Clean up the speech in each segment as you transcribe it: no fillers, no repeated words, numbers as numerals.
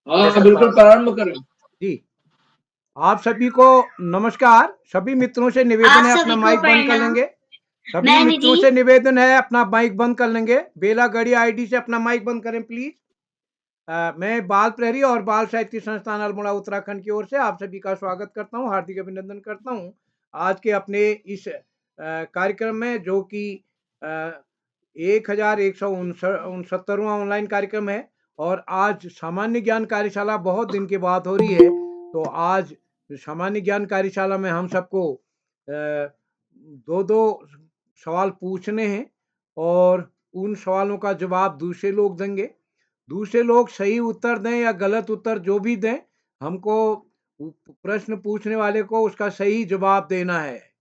हाँ, कैसा बिल्कुल प्रभाव प्रारंभ करें। जी। आप सभी को नमस्कार। सभी मित्रों से आप निवेदन है अपना सभी को माइक बंद कर प्रणाम। लेंगे। सभी मैं मित्रों निधि। से निवेदन है अपना माइक बंद कर लेंगे। बेला गढ़ी आईडी से अपना माइक बंद करें प्लीज। मैं बाल प्रहरी और बाल साहित्य संस्थान अल्मोड़ा उत्तराखंड की ओर से आप सभी का स्वागत करता हूं, हार्दिक अभिनंदन करता हूं आज के अपने इस कार्यक्रम में, जो कि 1169वां ऑनलाइन कार्यक्रम है। और आज सामान्य ज्ञान कार्यशाला बहुत दिन के बाद हो रही है। तो आज सामान्य ज्ञान कार्यशाला में हम सबको दो दो सवाल पूछने हैं और उन सवालों का जवाब दूसरे लोग देंगे। दूसरे लोग सही उत्तर दें या गलत उत्तर जो भी दें, हमको प्रश्न पूछने वाले को उसका सही जवाब देना है।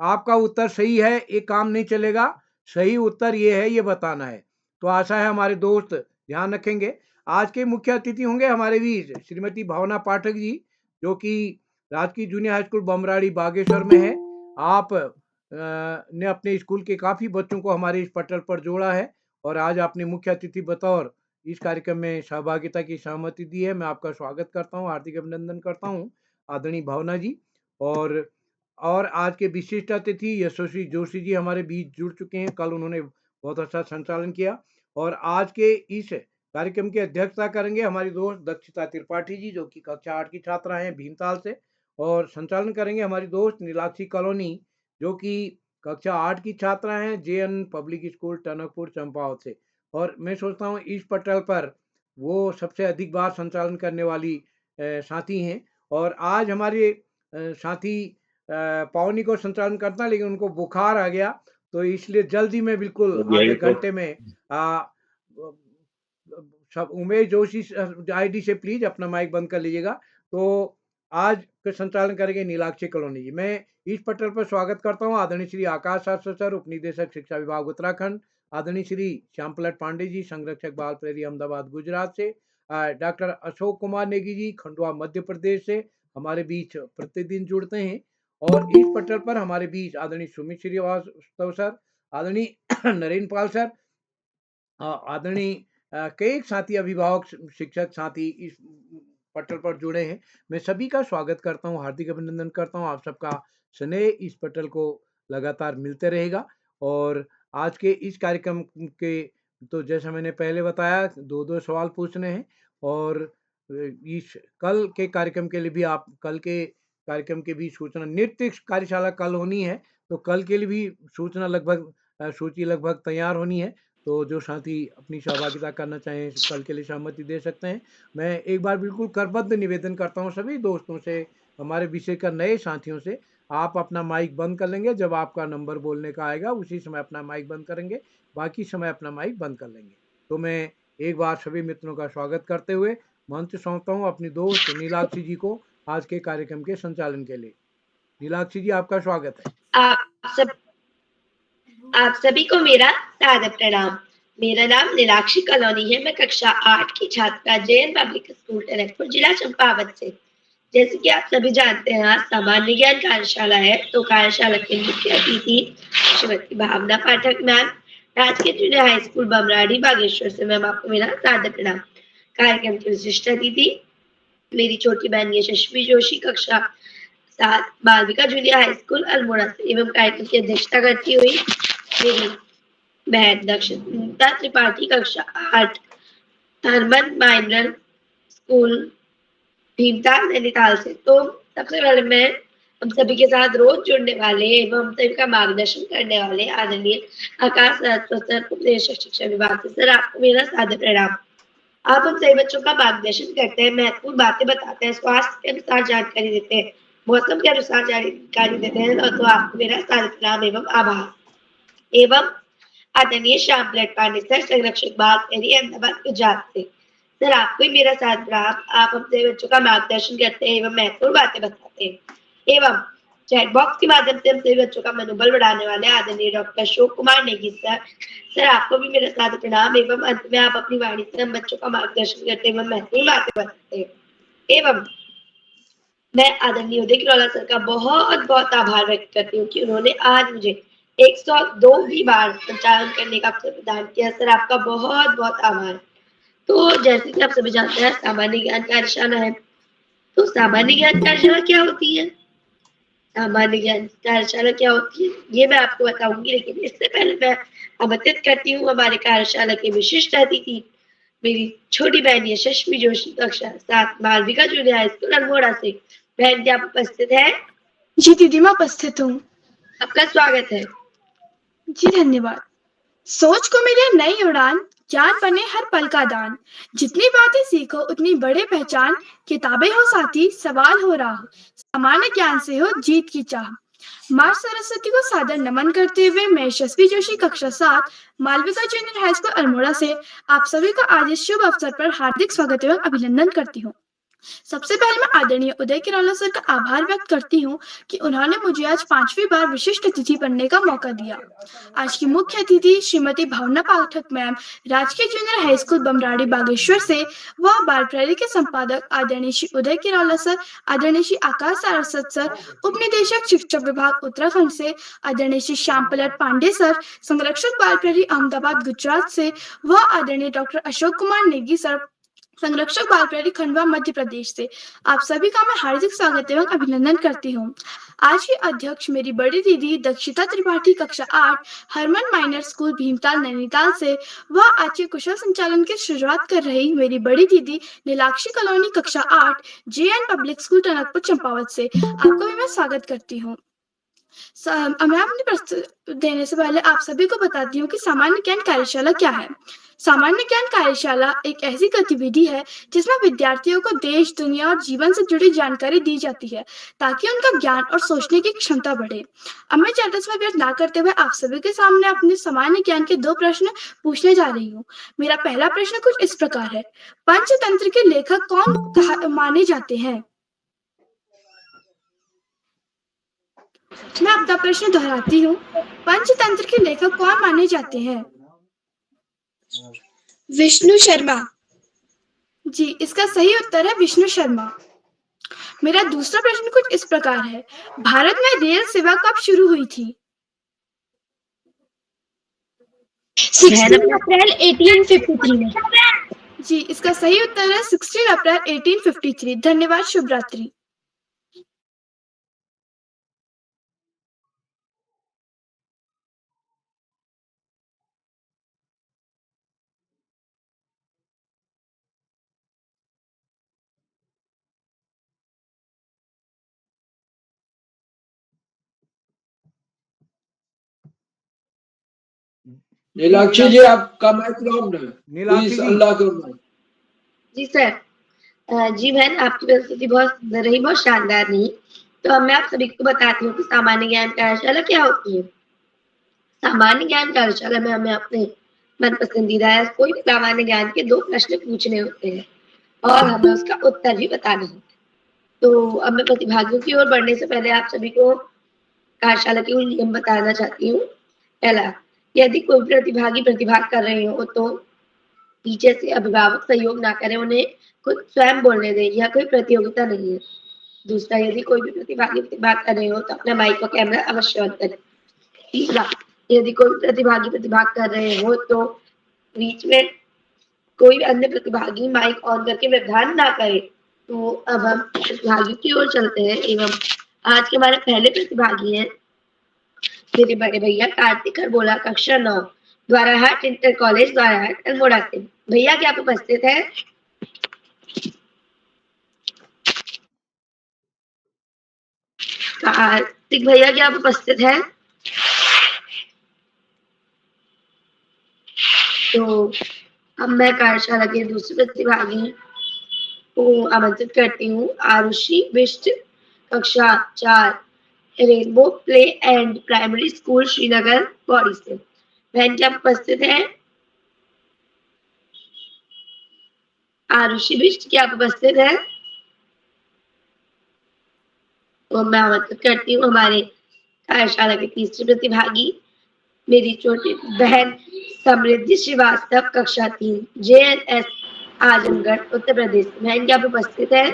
आपका उत्तर सही है ये काम नहीं चलेगा, सही उत्तर ये है ये बताना है। तो आशा है हमारे दोस्त ध्यान रखेंगे। आज के मुख्य अतिथि होंगे हमारे बीच श्रीमती भावना पाठक जी, जो कि राजकीय जूनियर हाई स्कूल बमराड़ी बागेश्वर में है। आप ने अपने स्कूल के काफ़ी बच्चों को हमारे इस पटल पर जोड़ा है और आज आपने मुख्य अतिथि बतौर इस कार्यक्रम में सहभागिता की सहमति दी है। मैं आपका स्वागत करता हूँ, हार्दिक अभिनंदन करता हूँ आदरणीय भावना जी। और आज के विशिष्ट अतिथि यशस्वी जोशी जी हमारे बीच जुड़ चुके हैं। कल उन्होंने बहुत अच्छा संचालन किया और आज के इस कार्यक्रम की अध्यक्षता करेंगे हमारी दोस्त दक्षिता त्रिपाठी जी, जो कि कक्षा 8 की छात्रा हैं भीमताल से। और संचालन करेंगे हमारी दोस्त नीलाक्षी कॉलोनी, जो कि कक्षा 8 की छात्रा हैं JN public school Tanakpur Champawat से। और मैं सोचता हूँ इस पटल पर वो सबसे अधिक बार संचालन करने वाली साथी हैं। और आज हमारे साथी पावनी को संचालन करता, लेकिन उनको बुखार आ गया, तो इसलिए जल्दी में बिल्कुल आधे घंटे में सब उमेश जोशी आईडी से प्लीज अपना माइक बंद कर लीजिएगा। तो आज के संचालन करेंगे नीलाक्षी कॉलोनी जी। मैं इस पटल पर स्वागत करता हूँ आदरणीय श्री आकाश शास्त्री सर, उप निदेशक शिक्षा विभाग उत्तराखंड, आदरणीय श्री श्याम पलट पांडे जी, संरक्षक बाल प्रहरी अहमदाबाद गुजरात से, डॉक्टर अशोक कुमार नेगी जी खंडवा मध्य प्रदेश से हमारे बीच प्रतिदिन जुड़ते हैं। और इस पटल पर हमारे बीच आदरणीय सुमित श्रीवास्तव सर, आदरणीय नरेंद्र पाल सर, आदरणीय कई साथी अभिभावक शिक्षक साथी इस पटल पर जुड़े हैं। मैं सभी का स्वागत करता हूं, हार्दिक अभिनंदन करता हूं। आप सबका स्नेह इस पटल को लगातार मिलते रहेगा। और आज के इस कार्यक्रम के, तो जैसा मैंने पहले बताया, दो दो सवाल पूछने हैं। और इस कल के कार्यक्रम के लिए भी आप कल के कार्यक्रम के भी सूचना, नृत्य कार्यशाला कल होनी है, तो कल के लिए भी सूचना लगभग सूची लगभग तैयार होनी है। तो जो साथी अपनी सहभागिता करना चाहें कल के लिए सहमति दे सकते हैं। मैं एक बार बिल्कुल करबद्ध निवेदन करता हूं सभी दोस्तों से, हमारे विषय का नए साथियों से, आप अपना माइक बंद कर लेंगे जब आपका नंबर बोलने का आएगा, उसी समय अपना माइक बंद करेंगे, बाकी समय अपना माइक बंद कर लेंगे। तो मैं एक बार सभी मित्रों का स्वागत करते हुए मंच सौंपता हूँ अपनी दोस्त नीलाक्षी जी को आज के कार्यक्रम के संचालन के लिए। नीलाक्षी जी, आपका स्वागत है। आप सभी को मेरा सादर प्रणाम। मेरा नाम नीलाक्षी कॉलोनी है। मैं कक्षा 8 की छात्रा JN पब्लिक स्कूल टनकपुर जिला चंपावत से। जैसे कि आप सभी जानते हैं, आज सामान्य ज्ञान कार्यशाला है, तो कार्यशाला के मुख्य अतिथि श्रीमती भावना पाठक मैम, राजकीय जूनियर हाई स्कूल बमराड़ी बागेश्वर से। मैम, आपको मेरा सादर प्रणाम। कार्यक्रम के विशिष्ट अतिथि मेरी छोटी बहन यशस्वी जोशी, कक्षा 7 बालविका जूनियर हाई स्कूल अल्मोड़ा से। एवं कार्यक्रम की अध्यक्षता करती हुई मेरी बहन दक्षिता त्रिपाठी, कक्षा 8 हरमन माइनर स्कूल भीमताल नैनीताल से। तो सबसे पहले मैं हम सभी के साथ रोज जुड़ने वाले एवं हम सभी का मार्गदर्शन करने वाले आदरणीय आकाश सर, उपदेशक शिक्षा विभाग से। सर, आपको मेरा सादर प्रणाम। आप हम सभी बच्चों का मार्गदर्शन करते हैं, महत्वपूर्ण बातें बताते हैं, स्वास्थ्य के अनुसार जानकारी देते हैं, मौसम के अनुसार जानकारी देते हैं। तो आपको मेरा सादर प्रणाम एवं आभार। एवं आदरणीय श्याम पलट पांडे सर, संरक्षक बाल प्रहरी अहमदाबाद गुजरात से। सर, आपको ही मेरा साथ प्रणाम। आप हमसे बच्चों का मार्गदर्शन करते हैं एवं महत्वपूर्ण बातें बताते हैं एवं चैट बॉक्स के माध्यम से हम सभी बच्चों का मनोबल बढ़ाने वाले आदरणीय doctor Ashok Kumar Negi sir. Sir, आपको भी मेरा साथ प्रणाम एवं अंत में आप अपनी वाणी से हम बच्चों का मार्गदर्शन करते हैं एवं महत्वपूर्ण बातें बताते हैं। एवं मैं आदरणीय उदय किरौला सर का बहुत बहुत आभार व्यक्त करती हूँ कि उन्होंने आज मुझे 102वीं बार संचालन करने का अवसर प्रदान किया। सर, आपका बहुत बहुत आभार। तो जैसे कि आप सभी जानते हैं सामान्य ज्ञान कार्यशाला है। तो सामान्य ज्ञान कार्यशाला क्या होती है? सामान्य ज्ञान कार्यशाला क्या होती है ये मैं आपको बताऊंगी, लेकिन इससे पहले मैं आमंत्रित करती हूँ हमारे कार्यशाला के विशिष्ट अतिथि मेरी छोटी बहन यशस्वी जोशी, कक्षा 7 Malvika junior high school Almora से। बहन क्या आप उपस्थित है? जी दीदी, मैं उपस्थित हूँ। आपका स्वागत है। जी धन्यवाद। सोच को मिले नई उड़ान, ज्ञान बने हर पल का दान। जितनी बातें सीखो उतनी बड़े पहचान। किताबें हो साथी, सवाल हो राह, सामान्य ज्ञान से हो जीत की चाह। माँ सरस्वती को सादर नमन करते हुए मैं यशस्वी जोशी, कक्षा 7 Malvika junior high school Almora से आप सभी का आज इस शुभ अवसर पर हार्दिक स्वागत एवं अभिनंदन करती हूँ। सबसे पहले मैं आदरणीय उदय किराला सर का आभार व्यक्त करती हूँ कि उन्होंने मुझे आज 5वीं बार विशिष्ट अतिथि बनने का मौका दिया। आज की मुख्य अतिथि श्रीमती भावना पाठक मैम, राजकीय जूनियर हाई स्कूल बमराड़ी बागेश्वर से, व बाल प्रहरी के संपादक आदरणीय श्री उदय किराला सर, आदरणीय श्री आकाश सारस्वत सर, उप निदेशक शिक्षा विभाग उत्तराखंड से आदरणीय श्री श्याम पलट पांडे सर, संरक्षक बाल प्रहरी अहमदाबाद गुजरात से, व आदरणीय डॉक्टर अशोक कुमार नेगी सर, संरक्षक बाल प्रहरी खंडवा मध्य प्रदेश से। आप सभी का मैं हार्दिक स्वागत एवं अभिनंदन करती हूँ। आज की अध्यक्ष मेरी बड़ी दीदी दक्षिता त्रिपाठी, कक्षा 8 हरमन माइनर स्कूल भीमताल नैनीताल से, वह आज के कुशल संचालन की शुरुआत कर रही मेरी बड़ी दीदी नीलाक्षी कॉलोनी, कक्षा 8 JN public school Tanakpur Champawat से। आपका भी मैं स्वागत करती हूँ। मैं अपनी प्रस्तुति देने से पहले आप सभी को बताती हूँ कि सामान्य ज्ञान कार्यशाला क्या है। सामान्य ज्ञान कार्यशाला एक ऐसी गतिविधि है जिसमें विद्यार्थियों को देश, दुनिया और जीवन से जुड़ी जानकारी दी जाती है ताकि उनका ज्ञान और सोचने की क्षमता बढ़े। अब मैं ज्यादा समय व्यर्थ ना करते हुए आप सभी के सामने अपने सामान्य ज्ञान के 2 प्रश्न पूछने जा रही हूँ। मेरा पहला प्रश्न कुछ इस प्रकार है, पंचतंत्र के लेखक कौन माने जाते हैं? मैं अपना प्रश्न दोहराती हूँ, पंचतंत्र के लेखक कौन माने जाते हैं? विष्णु शर्मा। जी, इसका सही उत्तर है विष्णु शर्मा। मेरा दूसरा प्रश्न कुछ इस प्रकार है, भारत में रेल सेवा कब शुरू हुई थी? 16 अप्रैल 1853 में। जी, इसका सही उत्तर है 16 अप्रैल 1853। धन्यवाद, शुभ रात्रि। नीलाक्षी जी आपका माइक लॉक्ड है, प्लीज अल्लाह के नाम। जी सर। जी बहन, आपकी प्रस्तुति बहुत सुंदर रही, बहुत शानदार रही। तो अब मैं आप सभी को बताती हूँ कि सामान्य ज्ञान कार्यशाला क्या होती है। सामान्य ज्ञान कार्यशाला में हमें अपने मन पसंदीदा या कोई भी सामान्य ज्ञान के 2 प्रश्न पूछने होते हैं और हमें उसका उत्तर भी बताना होता है। तो अब मैं प्रतिभागियों की ओर बढ़ने से पहले आप सभी को कार्यशाला के कुछ नियम बताना चाहती हूँ। पहला, यदि कोई प्रतिभागी प्रतिभाग कर रहे हो तो पीछे से अभिभावक सहयोग ना करें, उन्हें खुद स्वयं बोलने दें, यह कोई प्रतियोगिता नहीं है। दूसरा, यदि कोई भी प्रतिभागी प्रतिभाग कर रहे हो तो अपना माइक और कैमरा अवश्य ऑन करें। तीसरा, यदि कोई प्रतिभागी प्रतिभाग कर रहे हो तो बीच में कोई अन्य प्रतिभागी माइक ऑन करके व्यवधान ना करे। तो अब हम प्रतिभागियों की ओर चलते हैं एवं आज के हमारे पहले प्रतिभागी हैं मेरे बड़े भैया कार्तिक खरबोला, कक्षा 9 द्वाराहाट इंटर कॉलेज द्वाराहाट अल्मोड़ा से। भैया क्या आप उपस्थित है? कार्तिक भैया क्या आप उपस्थित है? तो अब मैं कार्यशाला के दूसरे प्रतिभागी को आमंत्रित करती हूँ, आरुषि बिष्ट, कक्षा 4 rainbow play and primary school Srinagar Pauri से। बहन क्या उपस्थित है? आरुषि बिष्ट क्या उपस्थित है? तो मैं आमंत्रित करती हूँ हमारे कार्यशाला के तीसरे प्रतिभागी मेरी छोटी बहन समृद्धि श्रीवास्तव, कक्षा 3 JNS आजमगढ़ उत्तर प्रदेश। बहन क्या आप उपस्थित है?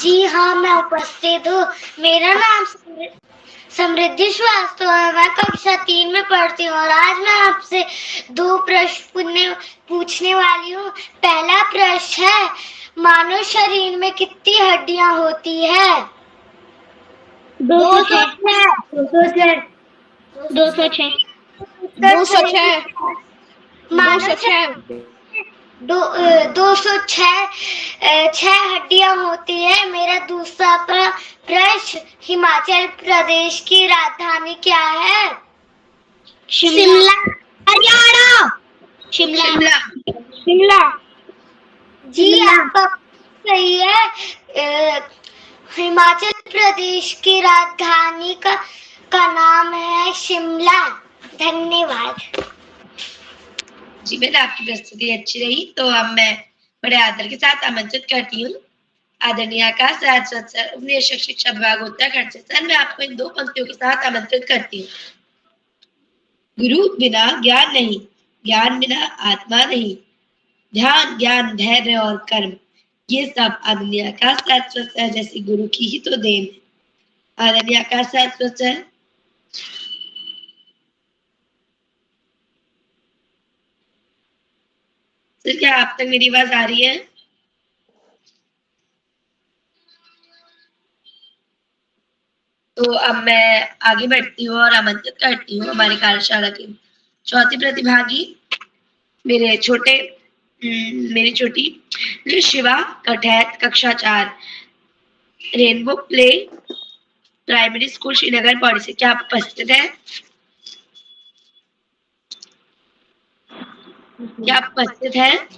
जी हाँ, मैं उपस्थित हूँ। मेरा नाम समृद्धि श्रीवास्तव, मैं कक्षा 3 में पढ़ती हूँ और आज मैं आपसे 2 प्रश्न पूछने वाली हूँ। पहला प्रश्न है, मानव शरीर में कितनी हड्डियां होती है? 206 206 206 206 मानव 206 हड्डियां होती है। मेरा दूसरा प्रश्न, हिमाचल प्रदेश की राजधानी क्या है? शिमला हरियाणा शिमला जी, आपका सही है। हिमाचल प्रदेश की राजधानी का नाम है शिमला। धन्यवाद। जी मैंने आपकी प्रस्तुति अच्छी रही, तो अब मैं बड़े आदर के साथ आमंत्रित करती हूँ आदरणीय आकाश राज सर, उपनिदेशक शिक्षा विभाग उत्तराखंड से। सर, मैं आपको इन 2 पंक्तियों के साथ आमंत्रित करती हूँ। गुरु बिना ज्ञान नहीं, ज्ञान बिना आत्मा नहीं, ध्यान ज्ञान धैर्य और कर्म, ये सब आदरणीय आकाश राज सर जैसे गुरु की ही तो देन है। आदरणीय आकाश राज सर, सर क्या आप तक मेरी आवाज आ रही है? तो अब मैं आगे बढ़ती हूँ और आमंत्रित करती हूँ हमारी कार्यशाला के चौथी प्रतिभागी, मेरी छोटी शिवा कठैत, कक्षा 4, rainbow play primary school Srinagar Pauri से। क्या आप उपस्थित हैं? क्या आप उपस्थित हैं?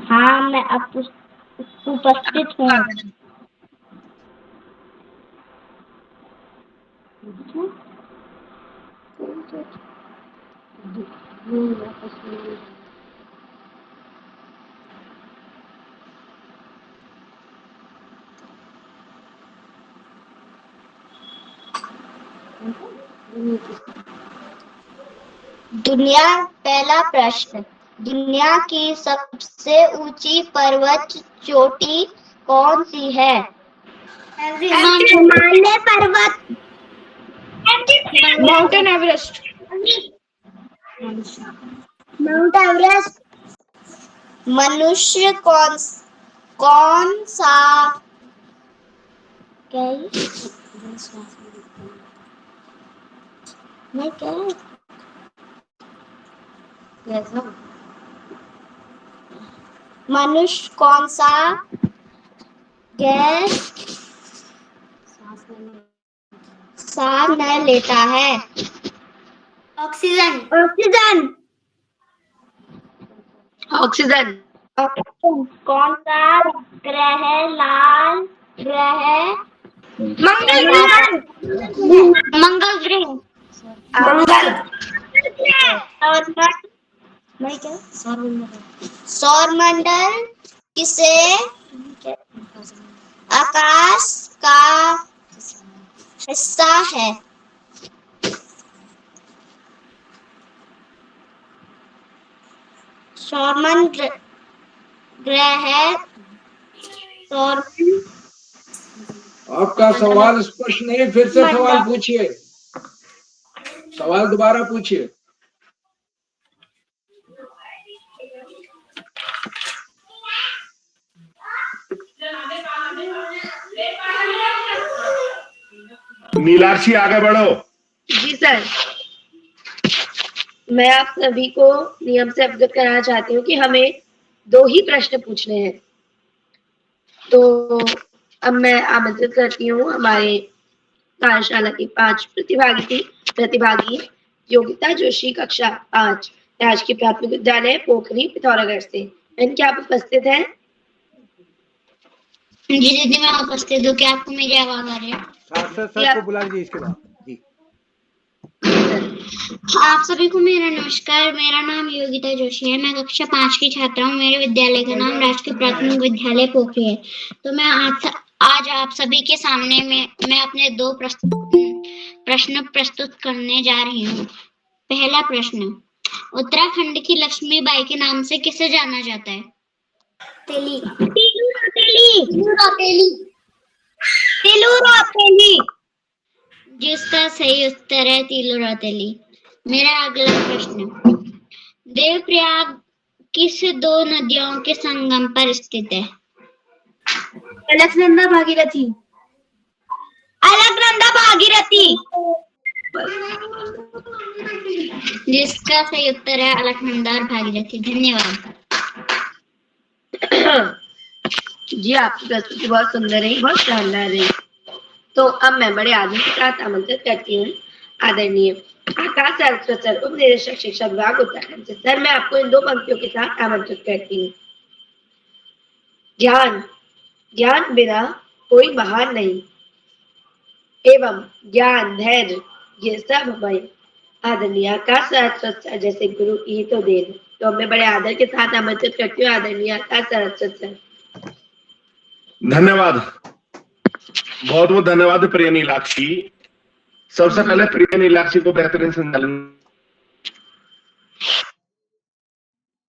हाँ, मैं उपस्थित हूँ। पहला प्रश्न, दुनिया की सबसे ऊंची पर्वत चोटी कौन सी है? हिमालय पर्वत। Mountain Everest. Mount Everest. मनुष्य कौन सा मनुष्य कौन सा गैस सांस न लेता है? ऑक्सीजन। ऑक्सीजन। ऑक्सीजन। कौन सा ग्रह लाल ग्रह? मंगल ग्रह। मंगल ग्रह। सौरमंडल किसे आकाश का हिस्सा है? सौरमंडल ग्रह आपका सवाल स्पष्ट नहीं, फिर से सवाल पूछिए। सवाल दोबारा पूछिए। नीलाक्षी आगे बढ़ो। जी सर, मैं आप सभी को नियम से अवगत कराना चाहती हूँ कि हमें 2 ही प्रश्न पूछने हैं। तो अब मैं आमंत्रित करती हूँ हमारे कार्यशाला के 5 प्रतिभागी योगिता जोशी, कक्षा 5, राजकीय प्राथमिक विद्यालय पोखरी, पिथौरागढ़ से। क्या आप उपस्थित हैं? जी दीदी, मैं उपस्थित हूँ। क्या आपको मेरी आवाज आ रही है? सर को बुला लीजिए इसके बाद। जी आप सभी को मेरा नमस्कार। मेरा नाम योगिता जोशी है। मैं कक्षा 5 की छात्रा हूँ। मेरे विद्यालय का नाम राजकीय प्राथमिक विद्यालय पोखरी है। तो मैं आज आप सभी के सामने मैं अपने 2 प्रश्न प्रस्तुत करने जा रही हूँ। पहला प्रश्न, उत्तराखंड की लक्ष्मीबाई के नाम से किसे जाना जाता है? जिसका सही उत्तर है तिलोरातली। मेरा अगला प्रश्न, देवप्रयाग किस दो नदियों के संगम पर स्थित है? अलकनंदा भागीरथी। अलकनंदा भागीरथी, जिसका सही उत्तर है अलकनंदा और भागीरथी। धन्यवाद। जी आपकी प्रस्तुति बहुत सुंदर रही, बहुत शानदार रही। तो अब मैं बड़े आदर के साथ आमंत्रित करती हूँ आदरणीय आकाश सरस्वत सर, उप निदेशक शिक्षा विभाग उत्तराखंड से। सर, मैं आपको इन दो पंक्तियों के साथ आमंत्रित करती हूँ। ज्ञान, ज्ञान बिना कोई बाहर नहीं, एवं ज्ञान धैर्य ये सब हमारे आदरणीय आकाश सरस्वत सर जैसे गुरु की ही तो देन है। तो मैं बड़े आदर के साथ आमंत्रित करती हूँ आदरणीय आकाश सरस्वत सर। धन्यवाद, बहुत बहुत धन्यवाद प्रिय नीलाक्षी। सबसे पहले प्रिय नीलाक्षी को बेहतरीन संचालन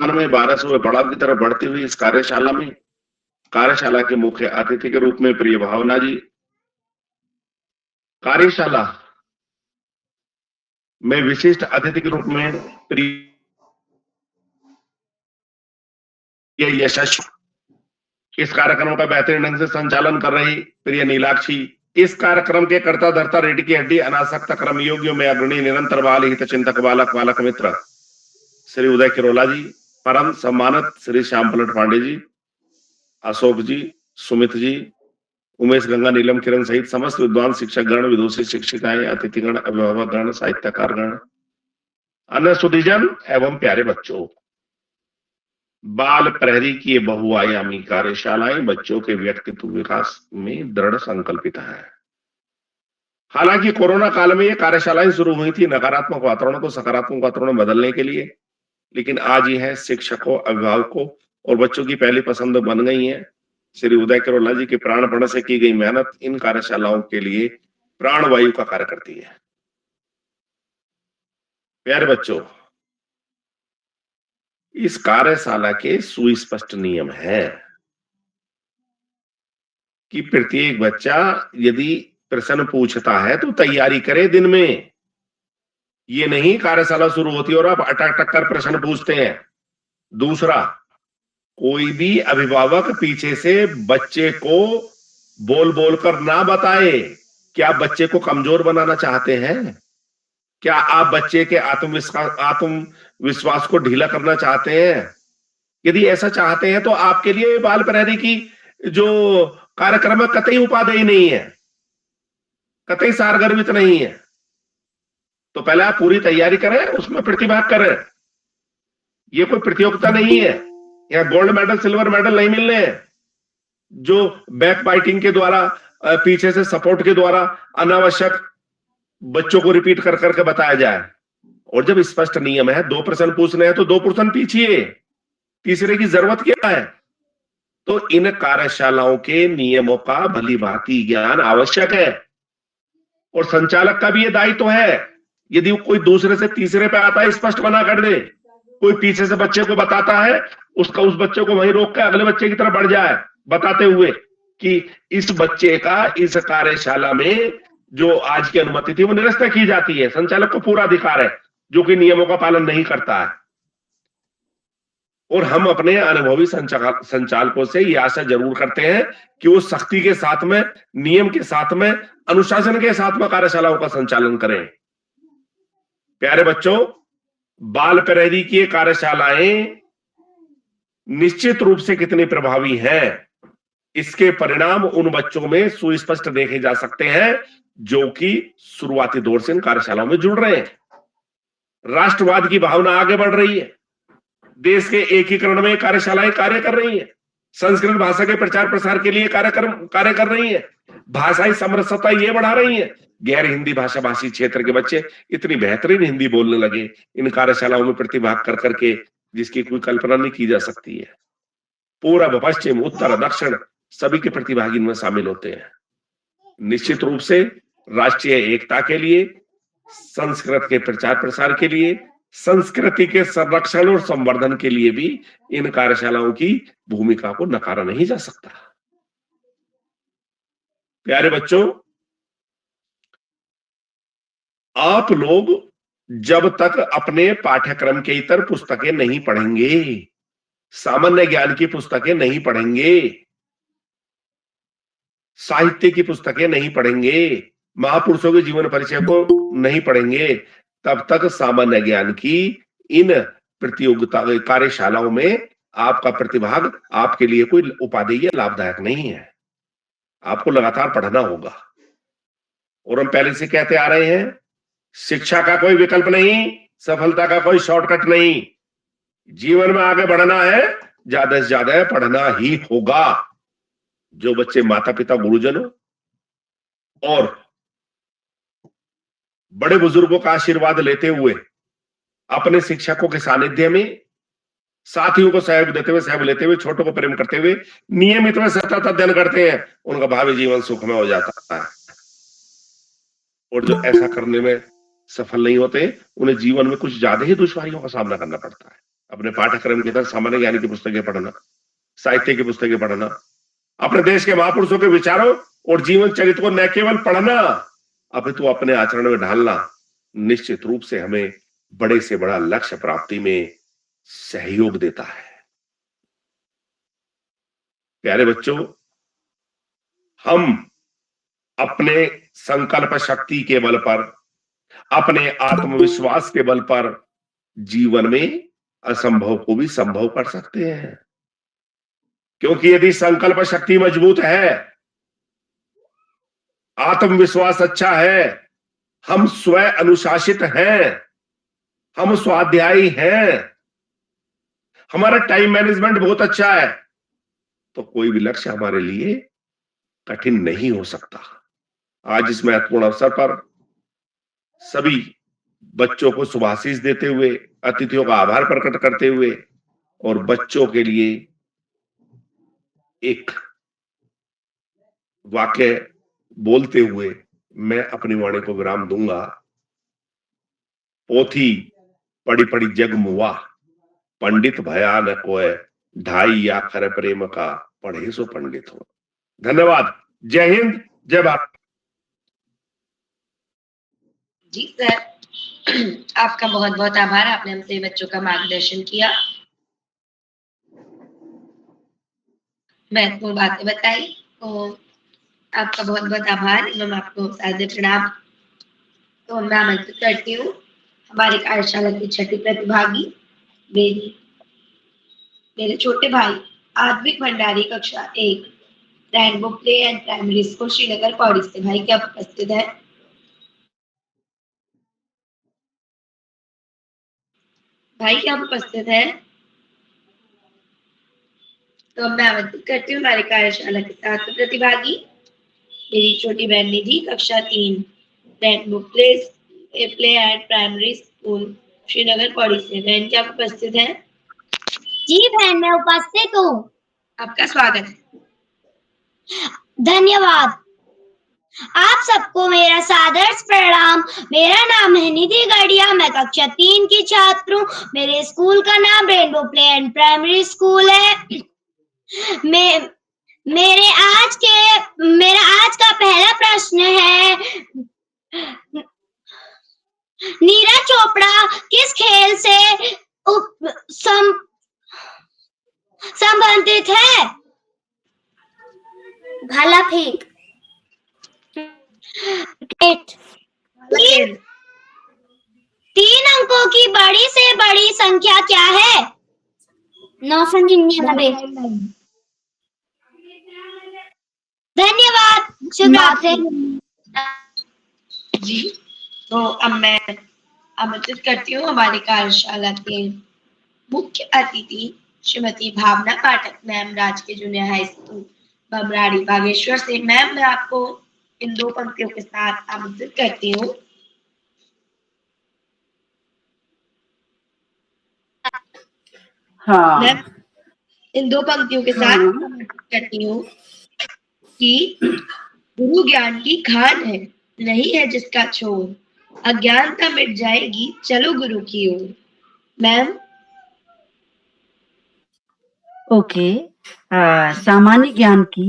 में 1200 पड़ाव की तरफ बढ़ती हुई इस कार्यशाला के मुख्य अतिथि के रूप में प्रिय भावना जी, कार्यशाला में विशिष्ट अतिथि के रूप में प्रिय यशस्वी, इस कार्यक्रम का बेहतरीन ढंग से संचालन कर रही प्रिय नीलाक्षी, इस कार्यक्रम के कर्ता धर्ता रेडी की हड्डी अनासक्त कर्म योगियों में अग्रणी निरंतर बाल हित चिंतक बालक मित्र श्री उदय किरोला जी, परम सम्मानित श्री श्याम पलट पांडे जी, अशोक जी, सुमित जी, उमेश गंगा नीलम किरण सहित समस्त विद्वान शिक्षक गण, विदुषी शिक्षिकाएं, अतिथिगण, अभिभावक गण, साहित्यकार गण, अन्य सुधीजन एवं प्यारे बच्चों, बाल प्रहरी की बहुआयामी कार्यशालाएं बच्चों के व्यक्तित्व विकास में दृढ़ संकल्पित है। हालांकि कोरोना काल में ये कार्यशालाएं शुरू हुई थी नकारात्मक वातावरण को सकारात्मक वातावरण में बदलने के लिए, लेकिन आज यह शिक्षकों, अभिभावकों और बच्चों की पहली पसंद बन गई है। श्री उदय किरोला जी के प्राणपण से की गई मेहनत इन कार्यशालाओं के लिए प्राणवायु का कार्य करती है। प्यारे बच्चों, इस कार्यशाला के सुस्पष्ट नियम है कि प्रत्येक बच्चा यदि प्रश्न पूछता है तो तैयारी करे दिन में। ये नहीं कार्यशाला शुरू होती और आप अटक कर प्रश्न पूछते हैं। दूसरा, कोई भी अभिभावक पीछे से बच्चे को बोल बोल कर ना बताए कि आप बच्चे को कमजोर बनाना चाहते हैं, क्या आप बच्चे के आत्मविश्वास को ढीला करना चाहते हैं। यदि ऐसा चाहते हैं तो आपके लिए बाल प्रहरी की जो कार्यक्रम है कतई उपादेय नहीं है, कतई सारगर्भित नहीं है। तो पहले आप पूरी तैयारी करें, उसमें प्रतिभाग करें। ये कोई प्रतियोगिता नहीं है, यहाँ गोल्ड मेडल सिल्वर मेडल नहीं मिलने हैं जो बैक बाइटिंग के द्वारा, पीछे से सपोर्ट के द्वारा अनावश्यक बच्चों को रिपीट कर करके बताया जाए। और जब स्पष्ट नियम है, 2 प्रश्न पूछने हैं तो 2 प्रश्न पूछिए, तीसरे की जरूरत क्या है। तो इन कार्यशालाओं के नियमों का भली भांति ज्ञान आवश्यक है और संचालक का भी ये दायित्व है। यदि कोई दूसरे से तीसरे पे आता है, स्पष्ट मना कर दे। कोई पीछे से बच्चे को बताता है, उसका उस बच्चे को वहीं रोक के अगले बच्चे की तरफ बढ़ जाए, बताते हुए कि इस बच्चे का इस कार्यशाला में जो आज की अनुमति थी वो निरस्त की जाती है। संचालक को पूरा अधिकार है, जो कि नियमों का पालन नहीं करता है। और हम अपने अनुभवी संचालकों से ये आशा जरूर करते हैं कि वो सख्ती के साथ में, नियम के साथ में, अनुशासन के साथ में कार्यशालाओं का संचालन करें। प्यारे बच्चों, बाल प्रहरी की कार्यशालाएं निश्चित रूप से कितनी प्रभावी हैं, इसके परिणाम उन बच्चों में सुस्पष्ट देखे जा सकते हैं जो कि शुरुआती दौर से इन कार्यशालाओं में जुड़ रहे हैं। राष्ट्रवाद की भावना आगे बढ़ रही है, देश के एकीकरण में कार्यशालाएं कार्य कर रही हैं, संस्कृत भाषा के प्रचार प्रसार के लिए कार्य कर रही है, भाषाई समरसता ये बढ़ा रही है। गैर हिंदी भाषा भाषी क्षेत्र के बच्चे इतनी बेहतरीन हिंदी बोलने लगे इन कार्यशालाओं में प्रतिभाग कर करके, जिसकी कोई कल्पना नहीं की जा सकती है। पूर्व, पश्चिम, उत्तर, दक्षिण सभी के प्रतिभागी इनमें शामिल होते हैं। निश्चित रूप से राष्ट्रीय एकता के लिए, संस्कृत के प्रचार प्रसार के लिए, संस्कृति के संरक्षण और संवर्धन के लिए भी इन कार्यशालाओं की भूमिका को नकारा नहीं जा सकता। प्यारे बच्चों, आप लोग जब तक अपने पाठ्यक्रम के इतर पुस्तकें नहीं पढ़ेंगे, सामान्य ज्ञान की पुस्तकें नहीं पढ़ेंगे, साहित्य की पुस्तकें नहीं पढ़ेंगे, महापुरुषों के जीवन परिचय को नहीं पढ़ेंगे, तब तक सामान्य ज्ञान की इन प्रतियोगिता कार्यशालाओं में आपका प्रतिभाग आपके लिए कोई उपादेय या लाभदायक नहीं है। आपको लगातार पढ़ना होगा। और हम पहले से कहते आ रहे हैं, शिक्षा का कोई विकल्प नहीं, सफलता का कोई शॉर्टकट नहीं। जीवन में आगे बढ़ना है, ज्यादा से ज्यादा पढ़ना ही होगा। जो बच्चे माता पिता गुरुजनों और बड़े बुजुर्गों का आशीर्वाद लेते हुए अपने शिक्षकों के सानिध्य में साथियों को सहयोग देते हुए, सहयोग लेते हुए, छोटों को प्रेम करते हुए नियमित में सतत अध्ययन करते हैं, उनका भावी जीवन सुखमय हो जाता है। और जो ऐसा करने में सफल नहीं होते, उन्हें जीवन में कुछ ज्यादा ही दुश्वारियों का सामना करना पड़ता है। अपने पाठ्यक्रम के तहत सामान्य ज्ञान की पुस्तकें पढ़ना, साहित्य की पुस्तकें पढ़ना, अपने देश के महापुरुषों के विचारों और जीवन चरित्र को न केवल पढ़ना अपितु अपने आचरण में ढालना निश्चित रूप से हमें बड़े से बड़ा लक्ष्य प्राप्ति में सहयोग देता है। प्यारे बच्चों, हम अपने संकल्प शक्ति के बल पर, अपने आत्मविश्वास के बल पर जीवन में असंभव को भी संभव कर सकते हैं। क्योंकि यदि संकल्प शक्ति मजबूत है, आत्मविश्वास अच्छा है, हम स्वयं अनुशासित हैं, हम स्वाध्यायी हैं, हमारा टाइम मैनेजमेंट बहुत अच्छा है, तो कोई भी लक्ष्य हमारे लिए कठिन नहीं हो सकता। आज इस महत्वपूर्ण अवसर पर सभी बच्चों को शुभाशीष देते हुए, अतिथियों का आभार प्रकट करते हुए और बच्चों के लिए एक वाक्य बोलते हुए मैं अपनी वाणी को विराम दूंगा। पोथी पढ़ी पढ़ी जग मुआ, पंडित भया न कोय, ढाई आखर प्रेम का, पढ़े सो पंडित हो। धन्यवाद। जय हिंद, जय भारत। जी सर, आपका बहुत बहुत आभार। आपने हमसे बच्चों का मार्गदर्शन किया, महत्वपूर्ण बातें बताई, तो आपका बहुत बहुत आभार एवं आपको सादर प्रणाम। तो मैं आमंत्रित करती हूँ हमारे कार्यशाला की छठी प्रतिभागी मेरे छोटे भाई आद्विक भंडारी, कक्षा 1, rainbow play and primary school, Srinagar Pauri से। भाई क्या उपस्थित है? भाई क्या उपस्थित है? तो मैं आमंत्रित करती हूँ हमारे कार्यशाला के 7 प्रतिभागी मेरी छोटी बहन निधि, कक्षा 3, rainbow play and primary school, Srinagar Pauri से। बहन क्या उपस्थित है? जी बहन, मैं उपस्थित हूँ। आपका स्वागत है। धन्यवाद। आप सबको मेरा सादर प्रणाम। मेरा नाम है निधि गढ़िया, मैं कक्षा 3 की छात्र हूँ। मेरे स्कूल का नाम rainbow play and primary school है। मेरा आज का पहला प्रश्न है, नीरज चोपड़ा किस खेल से संबंधित है? भाला फेंक। तीन अंकों की बड़ी से बड़ी संख्या क्या है? 999। धन्यवाद। जी, तो अब मैं आमंत्रित करती हूँ हमारी कार्यशाला के मुख्य अतिथि श्रीमती भावना पाठक मैम, राजकीय जूनियर हाई स्कूल बमराड़ी बागेश्वर से। मैम, मैं आपको इन 2 पंक्तियों के साथ आमंत्रित करती हूँ। हाँ। मैम, इन 2 पंक्तियों के साथ आमंत्रित करती हूँ कि गुरु ज्ञान की खान है, नहीं है जिसका छोर, अज्ञानता मिट जाएगी चलो गुरु की ओर। मैम। ओके। सामान्य ज्ञान की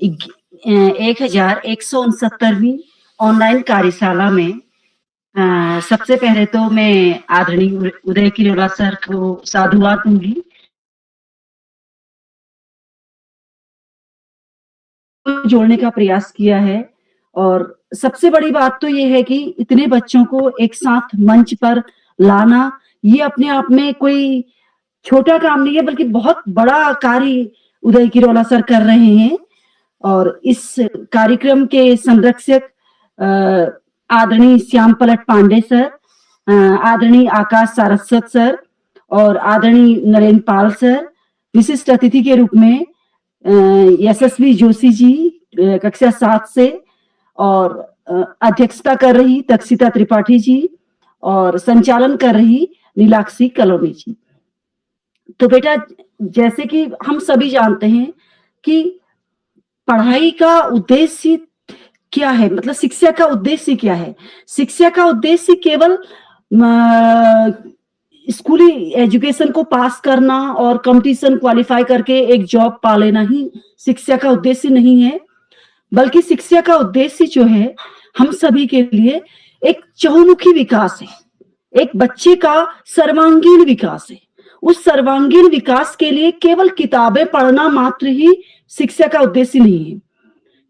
1169वीं ऑनलाइन कार्यशाला में सबसे पहले तो मैं आदरणीय उदय किरोड़ा सर को साधुवाद दूंगी, जोड़ने का प्रयास किया है। और सबसे बड़ी बात तो ये है कि इतने बच्चों को एक साथ मंच पर लाना, ये अपने आप में कोई छोटा काम नहीं है, बल्कि बहुत बड़ा कार्य उदय किरोड़ा सर कर रहे हैं। और इस कार्यक्रम के संरक्षक आदरणीय श्याम पलट पांडे सर, आदरणीय आकाश सारस्वत सर और आदरणीय नरेंद्र पाल सर, विशिष्ट अतिथि के रूप में यशस्वी जोशी जी कक्षा 7 से, और अध्यक्षता कर रही दक्षिता त्रिपाठी जी और संचालन कर रही नीलाक्षी कलोनी जी। तो बेटा, जैसे कि हम सभी जानते हैं कि पढ़ाई का उद्देश्य क्या है, मतलब शिक्षा का उद्देश्य क्या है। शिक्षा का उद्देश्य केवल स्कूली एजुकेशन को पास करना और कंपटीशन क्वालिफाई करके एक जॉब पा लेना ही शिक्षा का उद्देश्य नहीं है, बल्कि शिक्षा का उद्देश्य जो है हम सभी के लिए एक चहुमुखी विकास है, एक बच्चे का सर्वांगीण विकास है। उस सर्वांगीण विकास के लिए केवल किताबें पढ़ना मात्र ही शिक्षा का उद्देश्य नहीं है,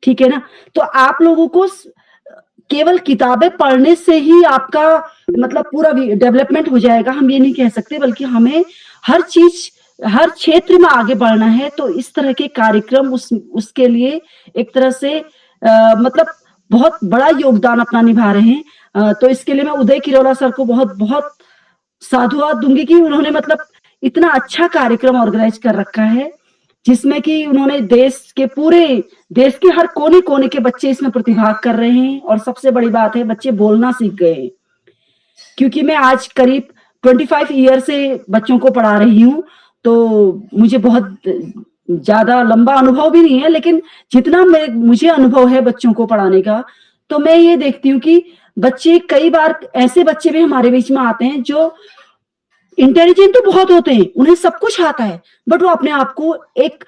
ठीक है ना। तो आप लोगों को केवल किताबें पढ़ने से ही आपका मतलब पूरा डेवलपमेंट हो जाएगा, हम ये नहीं कह सकते, बल्कि हमें हर चीज, हर क्षेत्र में आगे बढ़ना है। तो इस तरह के कार्यक्रम उसके लिए एक तरह से मतलब बहुत बड़ा योगदान अपना निभा रहे हैं। तो इसके लिए मैं उदय किरोड़ा सर को बहुत बहुत साधुवाद दूंगी कि उन्होंने मतलब इतना अच्छा कार्यक्रम ऑर्गेनाइज कर रखा है, जिसमें कि उन्होंने पूरे देश के हर कोने कोने के बच्चे इसमें प्रतिभाग कर रहे हैं। और सबसे बड़ी बात है, बच्चे बोलना सीख गए हैं, क्योंकि मैं आज करीब 25 ईयर से बच्चों को पढ़ा रही हूँ, तो मुझे बहुत ज्यादा लंबा अनुभव भी नहीं है, लेकिन जितना मुझे अनुभव है बच्चों को पढ़ाने का, तो मैं ये देखती हूँ कि बच्चे, कई बार ऐसे बच्चे भी हमारे बीच में आते हैं जो इंटेलिजेंट तो बहुत होते हैं, उन्हें सब कुछ आता है, बट वो अपने आप को एक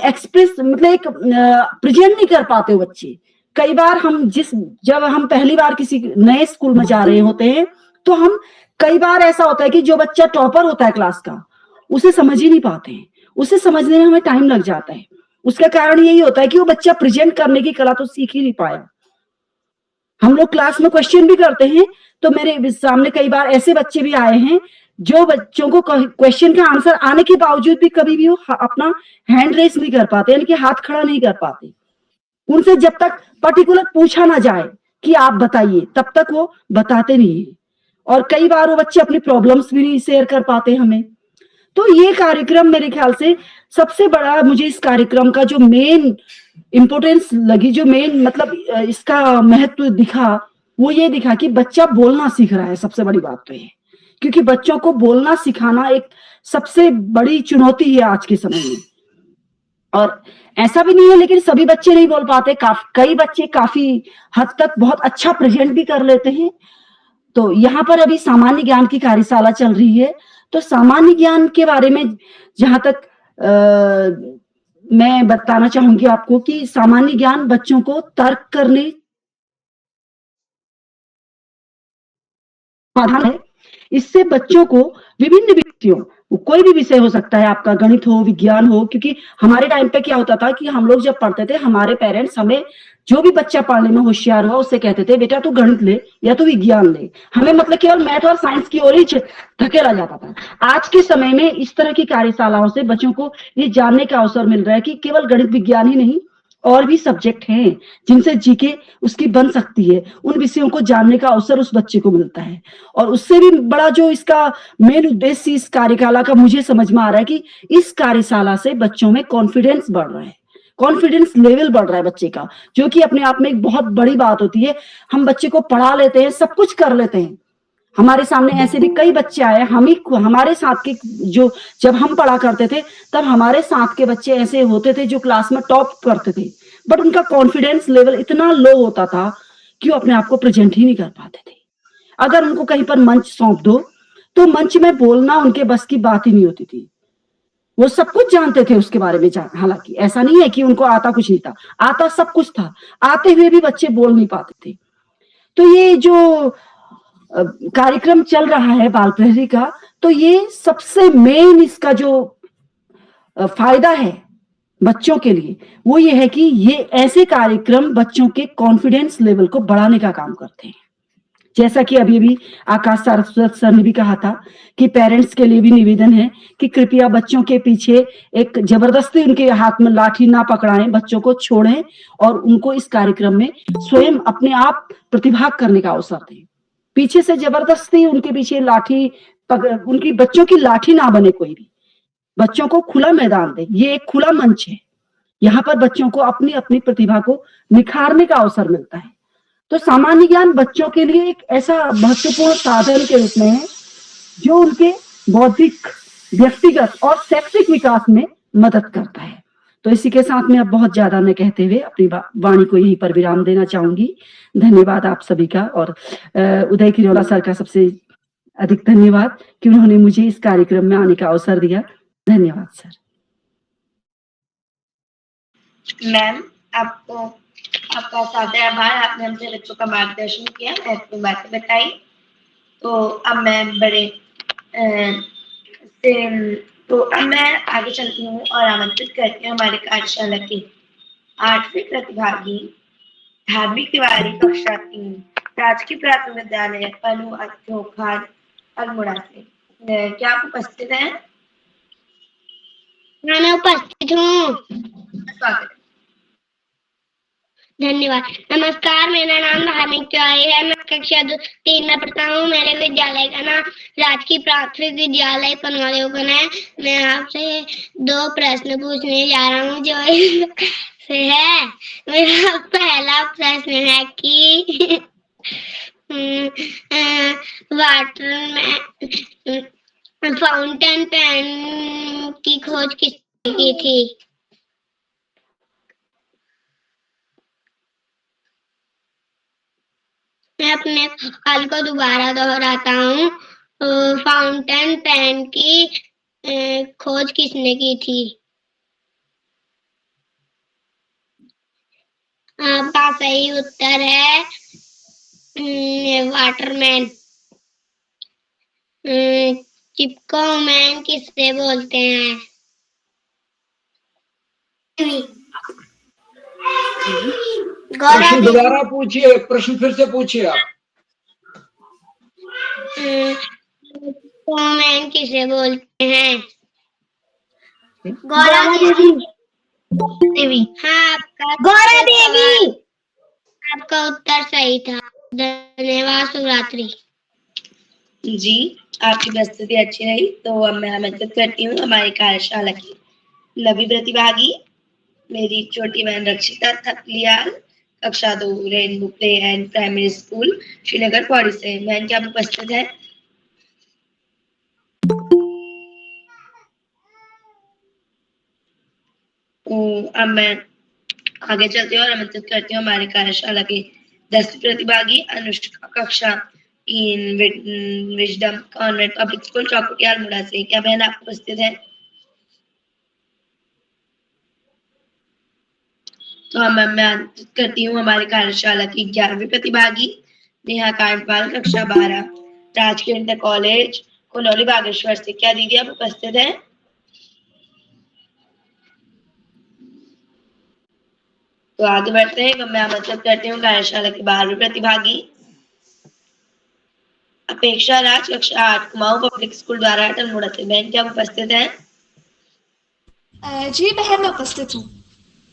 एक्सप्रेस मतलब एक प्रेजेंट नहीं कर पाते वो बच्चे। कई बार जब हम पहली बार किसी नए स्कूल में जा रहे होते हैं, तो हम कई बार ऐसा होता है कि जो बच्चा टॉपर होता है क्लास का, उसे समझ ही नहीं पाते हैं, उसे समझने में हमें टाइम लग जाता है। उसका कारण यही होता है कि वो बच्चा प्रेजेंट करने की कला तो सीख ही नहीं पाया। हम लोग क्लास में क्वेश्चन भी करते हैं, तो मेरे सामने कई बार ऐसे बच्चे भी आए हैं जो बच्चों को क्वेश्चन का आंसर आने के बावजूद भी कभी भी वो अपना हैंड रेस नहीं कर पाते, यानी कि हाथ खड़ा नहीं कर पाते। उनसे जब तक पर्टिकुलर पूछा ना जाए कि आप बताइए, तब तक वो बताते नहीं है। और कई बार वो बच्चे अपनी प्रॉब्लम्स भी नहीं शेयर कर पाते हमें। तो ये कार्यक्रम मेरे ख्याल से सबसे बड़ा, मुझे इस कार्यक्रम का जो मेन इंपोर्टेंस लगी, जो मेन मतलब इसका महत्व दिखा, वो ये दिखा कि बच्चा बोलना सीख रहा है। सबसे बड़ी बात तो ये, क्योंकि बच्चों को बोलना सिखाना एक सबसे बड़ी चुनौती है आज के समय में। और ऐसा भी नहीं है लेकिन सभी बच्चे नहीं बोल पाते, कई बच्चे काफी हद तक बहुत अच्छा प्रेजेंट भी कर लेते हैं। तो यहाँ पर अभी सामान्य ज्ञान की कार्यशाला चल रही है, तो सामान्य ज्ञान के बारे में जहां तक मैं बताना चाहूंगी आपको कि सामान्य ज्ञान बच्चों को तर्क करने समाधान है। इससे बच्चों को विभिन्न विषयों, कोई भी विषय हो सकता है, आपका गणित हो, विज्ञान हो, क्योंकि हमारे टाइम पे क्या होता था कि हम लोग जब पढ़ते थे, हमारे पेरेंट्स हमें, जो भी बच्चा पढ़ने में होशियार हुआ उससे कहते थे बेटा तू गणित ले या तू विज्ञान ले, हमें मतलब केवल मैथ और साइंस की ओर ही धकेला जाता था। आज के समय में इस तरह की कार्यशालाओं से बच्चों को ये जानने का अवसर मिल रहा है कि केवल गणित विज्ञान ही नहीं, और भी सब्जेक्ट हैं जिनसे जीके उसकी बन सकती है। उन विषयों को जानने का अवसर उस बच्चे को मिलता है। और उससे भी बड़ा जो इसका मेन उद्देश्य इस कार्यशाला का मुझे समझ में आ रहा है कि इस कार्यशाला से बच्चों में कॉन्फिडेंस बढ़ रहा है, कॉन्फिडेंस लेवल बढ़ रहा है बच्चे का, जो कि अपने आप में एक बहुत बड़ी बात होती है। हम बच्चे को पढ़ा लेते हैं, सब कुछ कर लेते हैं, हमारे सामने ऐसे भी कई बच्चे आए, हमारे साथ के, जो जब हम पढ़ा करते थे तब हमारे साथ के बच्चे ऐसे होते थे जो क्लास में टॉप करते थे, बट उनका कॉन्फिडेंस लेवल इतना लो होता था कि वो अपने आप को प्रेजेंट ही नहीं कर पाते थे। अगर उनको कहीं पर मंच सौंप दो तो मंच में बोलना उनके बस की बात ही नहीं होती थी। वो सब कुछ जानते थे उसके बारे में, हालांकि ऐसा नहीं है कि उनको आता कुछ नहीं था, आता सब कुछ था, आते हुए भी बच्चे बोल नहीं पाते थे। तो ये जो कार्यक्रम चल रहा है बाल प्रहरी का, तो ये सबसे मेन इसका जो फायदा है बच्चों के लिए वो ये है कि ये ऐसे कार्यक्रम बच्चों के कॉन्फिडेंस लेवल को बढ़ाने का काम करते हैं। जैसा कि अभी अभी आकाश सारस्वत सर ने भी कहा था कि पेरेंट्स के लिए भी निवेदन है कि कृपया बच्चों के पीछे एक जबरदस्ती उनके हाथ में लाठी ना पकड़ाएं, बच्चों को छोड़ें और उनको इस कार्यक्रम में स्वयं अपने आप प्रतिभाग करने का अवसर दें। पीछे से जबरदस्ती उनके पीछे लाठी उनकी बच्चों की लाठी ना बने, कोई भी बच्चों को खुला मैदान दे। ये एक खुला मंच है, यहाँ पर बच्चों को अपनी अपनी प्रतिभा को निखारने का अवसर मिलता है। तो सामान्य ज्ञान बच्चों के लिए एक ऐसा महत्वपूर्ण साधन के रूप में है जो उनके बौद्धिक, व्यक्तिगत और शैक्षिक विकास में मदद करता है। तो इसी के साथ में अब बहुत ज्यादा न कहते हुए अपनी वाणी को यहीं पर विराम देना चाहूंगी। धन्यवाद आप सभी का, और उदय किरोड़ा सर का सबसे अधिक धन्यवाद कि उन्होंने मुझे इस कार्यक्रम में आने का अवसर दिया। धन्यवाद सर। मैम, आपका सादर आभार। आपने हमसे बच्चों का मार्गदर्शन किया, महत्वपूर्ण बातें बताई। तो अब मैं आगे चलती हूँ और आमंत्रित करती हूँ हमारे कार्यशाला के 8वें प्रतिभागी धार्मिक तिवारी, कक्षा 3, राजकीय प्राथमिक विद्यालय पनु अध्योखान अल्मोड़ा से। क्या आप उपस्थित हैं? मैं उपस्थित हूँ। स्वागत है। धन्यवाद। नमस्कार, मेरा नाम धार्मिक तिवारी है। मैं कक्षा 3 में पढ़ता हूँ। मेरे विद्यालय का नाम राजकीय प्राथमिक विद्यालय पनवाड़ीगंज है। मैं आपसे 2 प्रश्न पूछने जा रहा हूँ जो से है। मेरा पहला प्रश्न है कि वाटर में फाउंटेन पेन की खोज किसने की थी? मैं अपने सवाल को दोबारा दोहराता हूँ। फाउंटेन पेन की खोज किसने की थी? आपका सही उत्तर है वाटरमैन। चिपको मैन किससे बोलते हैं? प्रश्न दोबारा पूछिए, प्रश्न फिर से पूछिए आप। चिपको मैन किसे बोलते हैं? गौरा देवी। हाँ, गौरा देवी। आपका उत्तर सही था। धन्यवाद। शुभरात्रि। जी, आपकी प्रस्तुति अच्छी रही। तो अब मैं आमंत्रित करती हूँ हमारी कार्यशाला की नवी प्रतिभागी, मेरी छोटी बहन रक्षिता थपलियाल, कक्षा 2, rainbow play and primary school, Srinagar Pauri से। बहन, क्या आप उपस्थित है? तो अब मैं आगे चलती हूँ और आमंत्रित करती हूँ हमारी कार्यशाला के 10वीं प्रतिभागी अनुष्का, कक्षा 3, Wisdom Convent Public School, Chaukutia Almora से। क्या बहन आप उपस्थित है? तो मैं आमंत्रित करती हूँ हमारी कार्यशाला की 11वीं प्रतिभागी नेहा कांडपाल, कक्षा 12, राजकीय इंटर कॉलेज कोनौली बागेश्वर से। क्या दीदी आप उपस्थित है? तो आगे बढ़ते हैं। मैं आमंत्रित करती हूँ कार्यशाला की 12वीं प्रतिभागी अपेक्षा राज, कक्षा 8, कुमाऊं पब्लिक स्कूल द्वारा अल्मोड़ा से। बहन, क्या आप उपस्थित है? जी बहन, मैं उपस्थित हूँ।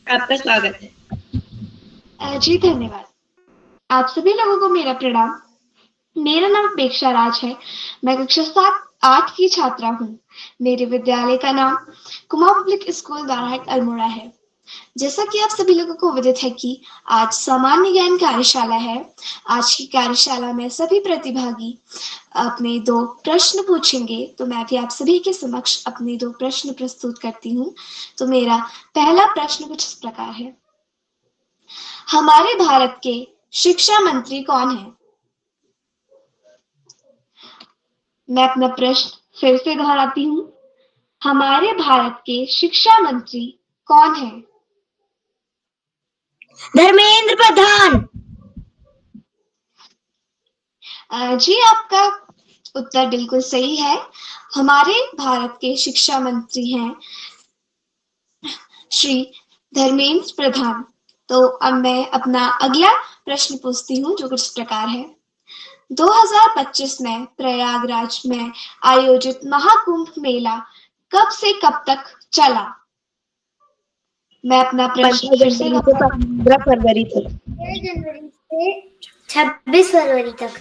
आपका स्वागत है। जी धन्यवाद। आप सभी लोगों को मेरा प्रणाम। मेरा नाम अपेक्षा राज है। मैं कक्षा 7-8 की छात्रा हूँ। मेरे विद्यालय का नाम कुमाऊं पब्लिक स्कूल दाराहट अल्मोड़ा है। जैसा कि आप सभी लोगों को विदित है कि आज सामान्य ज्ञान कार्यशाला है। आज की कार्यशाला में सभी प्रतिभागी अपने 2 प्रश्न पूछेंगे। तो मैं भी आप सभी के समक्ष अपने 2 प्रश्न प्रस्तुत करती हूँ। तो मेरा पहला प्रश्न कुछ इस प्रकार है। हमारे भारत के शिक्षा मंत्री कौन है? मैं अपना प्रश्न फिर से दोहराती हूँ। हमारे भारत के शिक्षा मंत्री कौन है? धर्मेंद्र प्रधान। जी, आपका उत्तर बिल्कुल सही है। हमारे भारत के शिक्षा मंत्री हैं श्री धर्मेंद्र प्रधान। तो अब मैं अपना अगला प्रश्न पूछती हूँ, जो कुछ इस प्रकार है। 2025 में प्रयागराज में आयोजित महाकुंभ मेला कब से कब तक चला? मैं अपना प्रश्न 15 फिर से जनवरी से 15 फरवरी तक। 13 जनवरी से 26 फरवरी तक।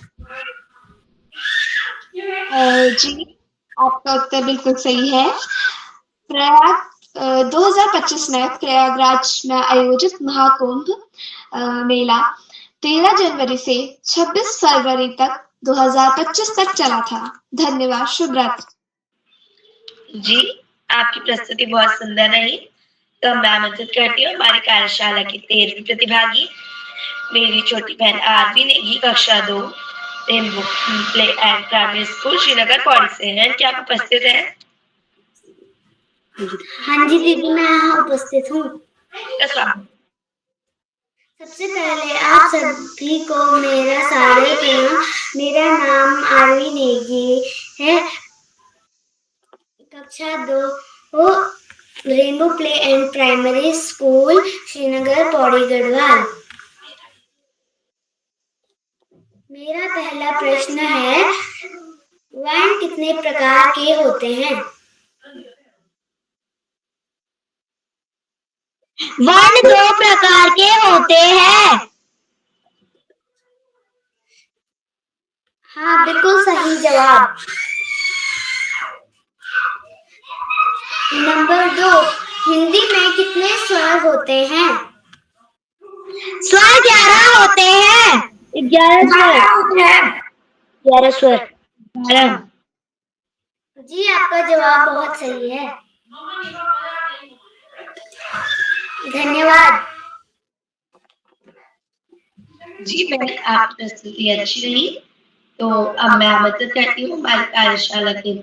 जी, आपका उत्तर बिल्कुल सही है। 2025 में प्रयागराज में आयोजित महाकुंभ मेला 13 जनवरी से 26 फरवरी तक 2025 तक चला था। धन्यवाद। शुभ रात्रि। जी, आपकी प्रस्तुति बहुत सुंदर रही। तो मैं आमंत्रित करती हूँ हमारी कार्यशाला की 13वीं प्रतिभागी मेरी छोटी बहन आरवी नेगी, कक्षा 2, rainbow play and primary school Srinagar Pauri से हैं। क्या आप उपस्थित हैं? हाँ जी दीदी, मैं यहाँ उपस्थित हूँ। स्वागत। सबसे पहले आप सभी को मेरा सादर प्रणाम। मेरा नाम आरवी नेगी है, कक्षा 2 rainbow play and primary school Srinagar Pauri Garhwal. मेरा पहला प्रश्न है, वर्ण कितने प्रकार के होते हैं? वर्ण 2 प्रकार के होते हैं। हाँ, बिल्कुल सही जवाब। नंबर 2, हिंदी में कितने स्वर होते हैं? स्वर 11 होते हैं। 11 स्वर। 11 स्वर। 12। जी, आपका जवाब बहुत सही है। धन्यवाद। जी मैम, आपकी प्रस्तुति अच्छी रही। तो अब मैं आमंत्रित करती हूँ हमारी कार्यशाला के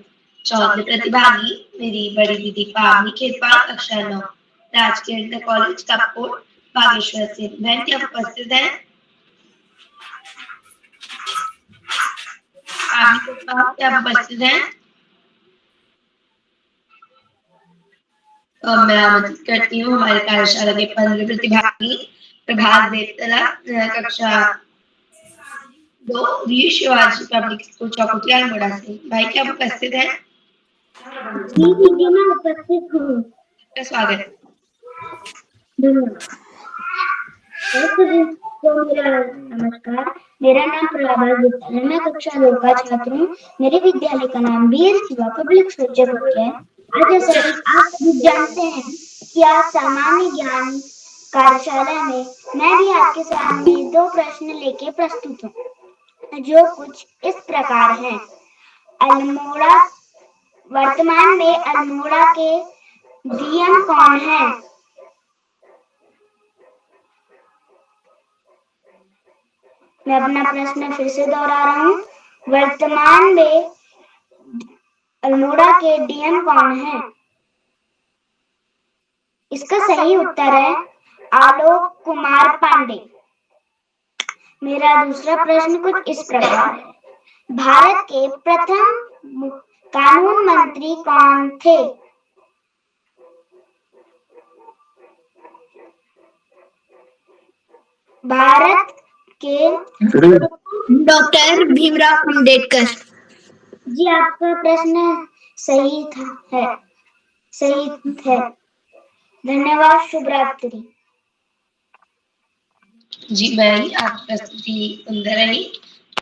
14वें प्रतिभागी मेरी बड़ी दीदी पावनी खेतपाल, कक्षा 9, राजकीय इंटर कॉलेज कपकोट, बागेश्वर से। बहन, क्या आप उपस्थित हैं? पावनी खेतपाल, क्या आप उपस्थित हैं? तो मैं आमंत्रित करती हूँ हमारी कार्यशाला के 15वें प्रतिभागी प्रभात देवतला, कक्षा 2, वीर शिवाजी पब्लिक स्कूल चौकुटिया अल्मोड़ा से। भाई, क्या आप उपस्थित हैं? जी दीदी, मैं उपस्थित हूँ। आपका स्वागत। नमस्कार, मेरा नाम प्रभात गुप्ता है। मैं कक्षा 2 का छात्र हूँ। मेरे विद्यालय का नाम वीर शिवा पब्लिक स्कूल चौकुटिया है। आज आप सभी जानते हैं कि आज सामान्य ज्ञान कार्यशाला में मैं भी आपके सामने 2 प्रश्न लेके प्रस्तुत हूँ, जो कुछ इस प्रकार हैं। अल्मोड़ा, वर्तमान में अल्मोड़ा के डीएम कौन है? मैं अपना प्रश्न फिर से दोहरा रहा हूँ। वर्तमान में अल्मोड़ा के डीएम कौन है? इसका सही उत्तर है आलोक कुमार पांडे। मेरा दूसरा प्रश्न कुछ इस प्रकार है। भारत के प्रथम कानून मंत्री कौन थे? भारत के डॉक्टर भीमराव अंबेडकर। जी, आपका प्रश्न सही है। धन्यवाद। शुभ रात्रि। जी बहन, आपकी प्रस्तुति सुंदर रही।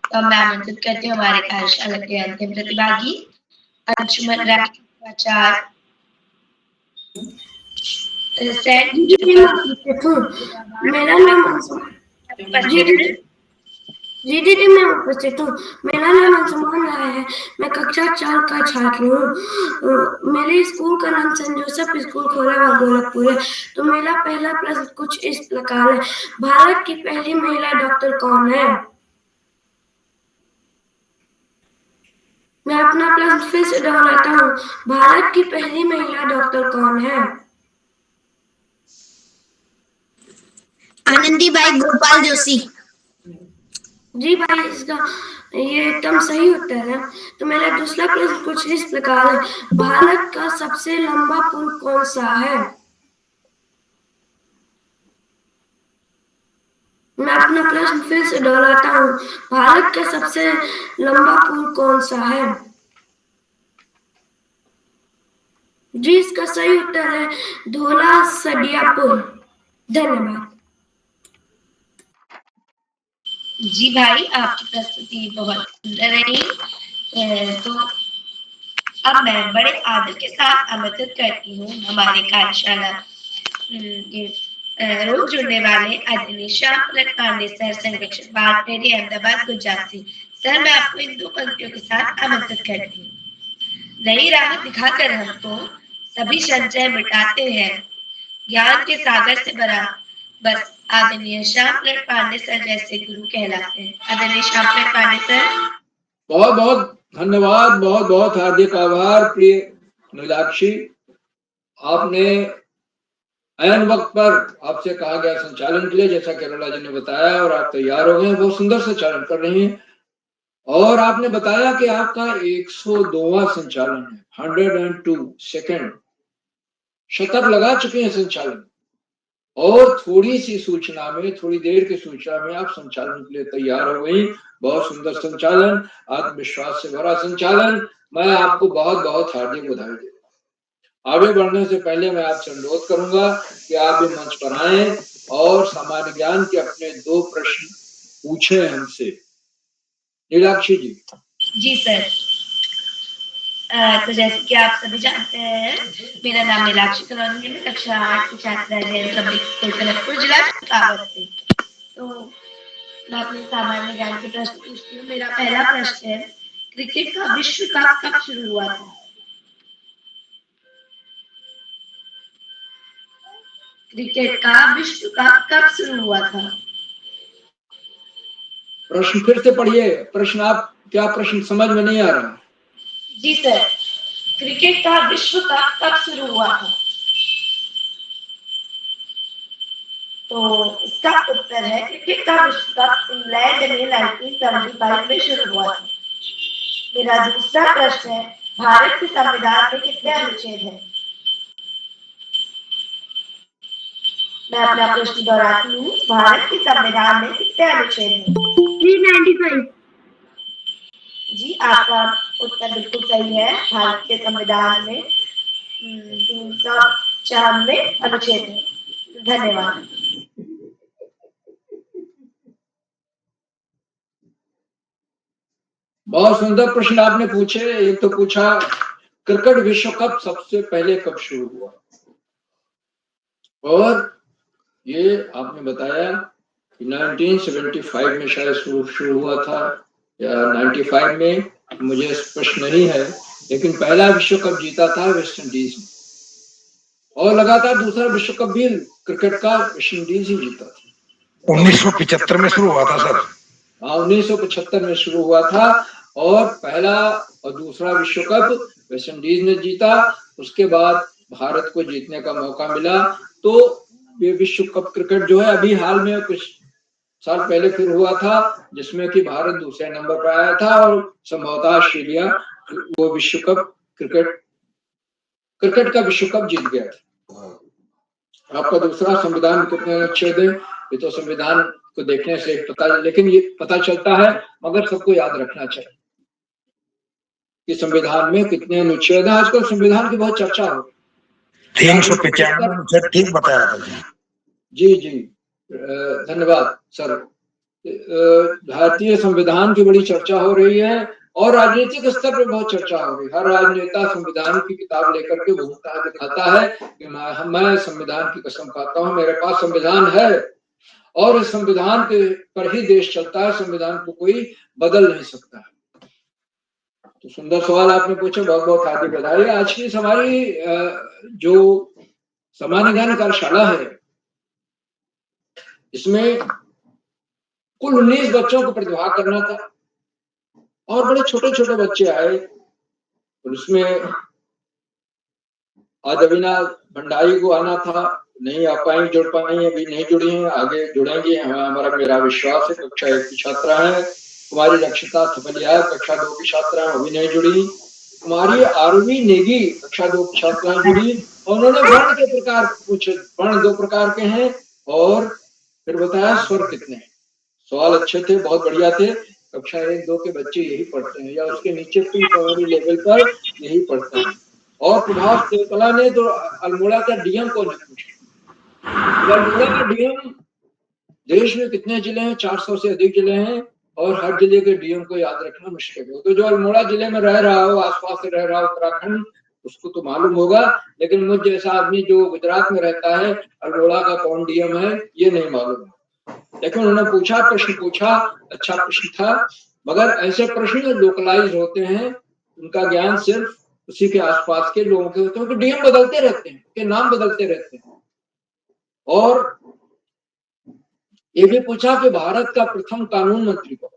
तो मैं आमंत्रित करती हूँ हमारे कार्यशाला के अंतिम प्रतिभागी अंशुमन राय, आचार्य मेरा नाम जी दीदी, मैं उपस्थित हूँ। मेरा नाम अंशुमन राय है। मैं कक्षा 4 का छात्र हूँ। मेरे स्कूल का नाम सेंट जोसेफ स्कूल खोलावा गोरखपुर है। तो मेरा पहला प्रश्न कुछ इस प्रकार है। भारत की पहली महिला डॉक्टर कौन है? मैं अपना प्रश्न फिर से दोहराता हूँ। भारत की पहली महिला डॉक्टर कौन है? आनंदीबाई गोपाल जोशी। जी भाई, ये एकदम सही उत्तर है। तो मेरा दूसरा प्रश्न कुछ इस प्रकार है, भारत का सबसे लंबा पुल कौन सा है? मैं अपना प्रश्न फिर से दोहराता हूँ, भारत का सबसे लंबा पुल कौन सा है? जी, इसका सही उत्तर है धोला सडिया पुल। धन्यवाद। जी भाई, आपकी प्रस्तुति बहुत सुंदर रही। तो अब मैं बड़े आदर के साथ आमंत्रित करती हूँ हमारे कार्यशाला के रोज जुड़ने वाले आदरणीय श्याम प्रसाद पांडे सर, संरक्षक भारत मेरी अहमदाबाद गुजरात से। सर, मैं आपको इन 2 पंक्तियों के साथ आमंत्रित करती हूँ। नई राह दिखाकर हम तो सभी संशय मिटाते हैं, ज्ञान के सागर से भरा बस आदरणीय श्याम प्रसाद पांडे सर जैसे गुरु कहलाते हैं। आदरणीय श्याम प्रसाद पांडे सर। बहुत बहुत धन्यवाद, बहुत बहुत हार्दिक आभार प्रिय नीलाक्षी। आपने ऐन वक्त पर आपसे कहा गया संचालन के लिए, जैसा केरला जी ने बताया, और आप तैयार हो गए, बहुत सुंदर संचालन कर रही हैं। और आपने बताया कि आपका 102वां संचालन है, 102 सेकेंड, शतक लगा चुके हैं संचालन, और थोड़ी सी सूचना में, थोड़ी देर की सूचना में आप संचालन के लिए तैयार हो गई। बहुत सुंदर संचालन, आत्मविश्वास से भरा संचालन। मैं आपको बहुत बहुत हार्दिक बधाई देता हूं। आगे बढ़ने से पहले मैं आपसे अनुरोध करूंगा कि आप भी मंच पर आए और सामान्य ज्ञान के अपने 2 प्रश्न पूछे हमसे। नीलाक्षी जी। जी सर। तो जैसे कि आप सभी जानते हैं, मेरा नाम नीलाक्षी कलोनी है, मैं कक्षा 8 की छात्रा है पब्लिक स्कूल कनकपुर, जिला चंपावत से। तो मैं अपने सामान्य ज्ञान के प्रश्न पूछती हूँ। मेरा पहला प्रश्न है, क्रिकेट का विश्व कप कब शुरू हुआ था? क्रिकेट का विश्व कप कब शुरू हुआ था? प्रश्न फिर से पढ़िए। प्रश्न आप क्या, प्रश्न समझ में नहीं आ रहा? जी सर, क्रिकेट का विश्व कप कब शुरू हुआ था? तो इसका उत्तर है, क्रिकेट का विश्व कप इंग्लैंड में 1975 में शुरू हुआ था। मेरा दूसरा प्रश्न है, भारत के संविधान में कितने अनुच्छेद हैं? मैं अपना प्रश्न दोहराती हूँ, भारत के संविधान में कितने अनुच्छेद हैं? 395। जी, आपका उत्तर बिल्कुल सही है। भारत के संविधान में 394 अनुच्छेद हैं। धन्यवाद। बहुत सुंदर प्रश्न आपने पूछे। एक तो पूछा क्रिकेट विश्व कप सबसे पहले कब शुरू हुआ, और ये आपने बताया कि 1975 में शायद शुरू हुआ था, या 95 में, मुझे स्पष्ट नहीं है, लेकिन पहला विश्व कप जीता था वेस्ट इंडीज में, और लगातार दूसरा विश्व कप भी क्रिकेट का वेस्ट इंडीज ही जीता था। 1975 में शुरू हुआ था सर। हाँ, 1975 में शुरू हुआ था, और पहला और दूसरा विश्व कप वेस्ट इंडीज ने जीता। उसके बाद भारत को जीतने का मौका मिला। तो ये विश्व कप क्रिकेट जो है, अभी हाल में कुछ साल पहले फिर हुआ था, जिसमें कि भारत दूसरे नंबर पर आया था, और संभवतः ऑस्ट्रेलिया वो विश्व कप क्रिकेट का विश्व कप जीत गया था। आपका दूसरा, संविधान कितने अनुच्छेद है, ये तो संविधान को देखने से पता, लेकिन ये पता चलता है, मगर सबको याद रखना चाहिए कि संविधान में कितने अनुच्छेद हैं। आजकल संविधान की बहुत चर्चा हो, 395 अनुच्छेद ठीक बताया था जी। जी, धन्यवाद सर। भारतीय संविधान की बड़ी चर्चा हो रही है, और राजनीतिक स्तर पर बहुत चर्चा हो रही है। हर राजनेता संविधान की किताब लेकर के घूमता है, दिखाता है कि मैं संविधान की कसम खाता हूँ, मेरे पास संविधान है, और इस संविधान के पर ही देश चलता है, संविधान को कोई बदल नहीं सकता है। तो सुंदर सवाल आपने पूछा, बहुत बहुत हार्दिक बधाई। आज की हमारी जो सामान्य ज्ञान कार्यशाला है, इसमें कुल 19 बच्चों को प्रतिभाग करना था, और बड़े छोटे छोटे बच्चे आए, और उसमें आज अविना भंडारी को आना था, नहीं आ पाई, जुड़ पाई, अभी नहीं जुड़ी हैं, आगे जुड़ेंगी, हमारा मेरा विश्वास है। कक्षा 1 की छात्रा है, कुमारी रक्षिता थपलिया कक्षा 2 की छात्रा अभिनय जुड़ी, कुमारी आरवी नेगी कक्षा 2 की छात्राएं जुड़ी और उन्होंने वर्ण के प्रकार पूछे, वर्ण 2 प्रकार के हैं और फिर बताया स्वर कितने हैं। सवाल अच्छे थे, बहुत बढ़िया थे। कक्षा 1-2 के बच्चे यही पढ़ते हैं या उसके नीचे प्री प्राइमरी लेवल पर यही पढ़ते हैं। और प्रभास देवकला ने तो अल्मोड़ा का डीएम को पूछा। अल्मोड़ा का डीएम, देश में कितने जिले हैं? 400 से अधिक जिले हैं और हर जिले के डीएम को याद रखना मुश्किल है। तो जो अल्मोड़ा जिले में रह रहा हो, आसपास से रह रहा हो उत्तराखंड, उसको तो मालूम होगा, लेकिन मुझ जैसा आदमी जो गुजरात में रहता है, अल्मोड़ा का कौन डीएम है ये नहीं मालूम। लेकिन उन्होंने पूछा, प्रश्न पूछा, अच्छा प्रश्न था, मगर ऐसे प्रश्न लोकलाइज होते हैं, उनका ज्ञान सिर्फ उसी के आसपास के लोगों के होते हैं, तो डीएम बदलते रहते हैं, के नाम बदलते रहते हैं। और ये भी पूछा कि भारत का प्रथम कानून मंत्री कौन?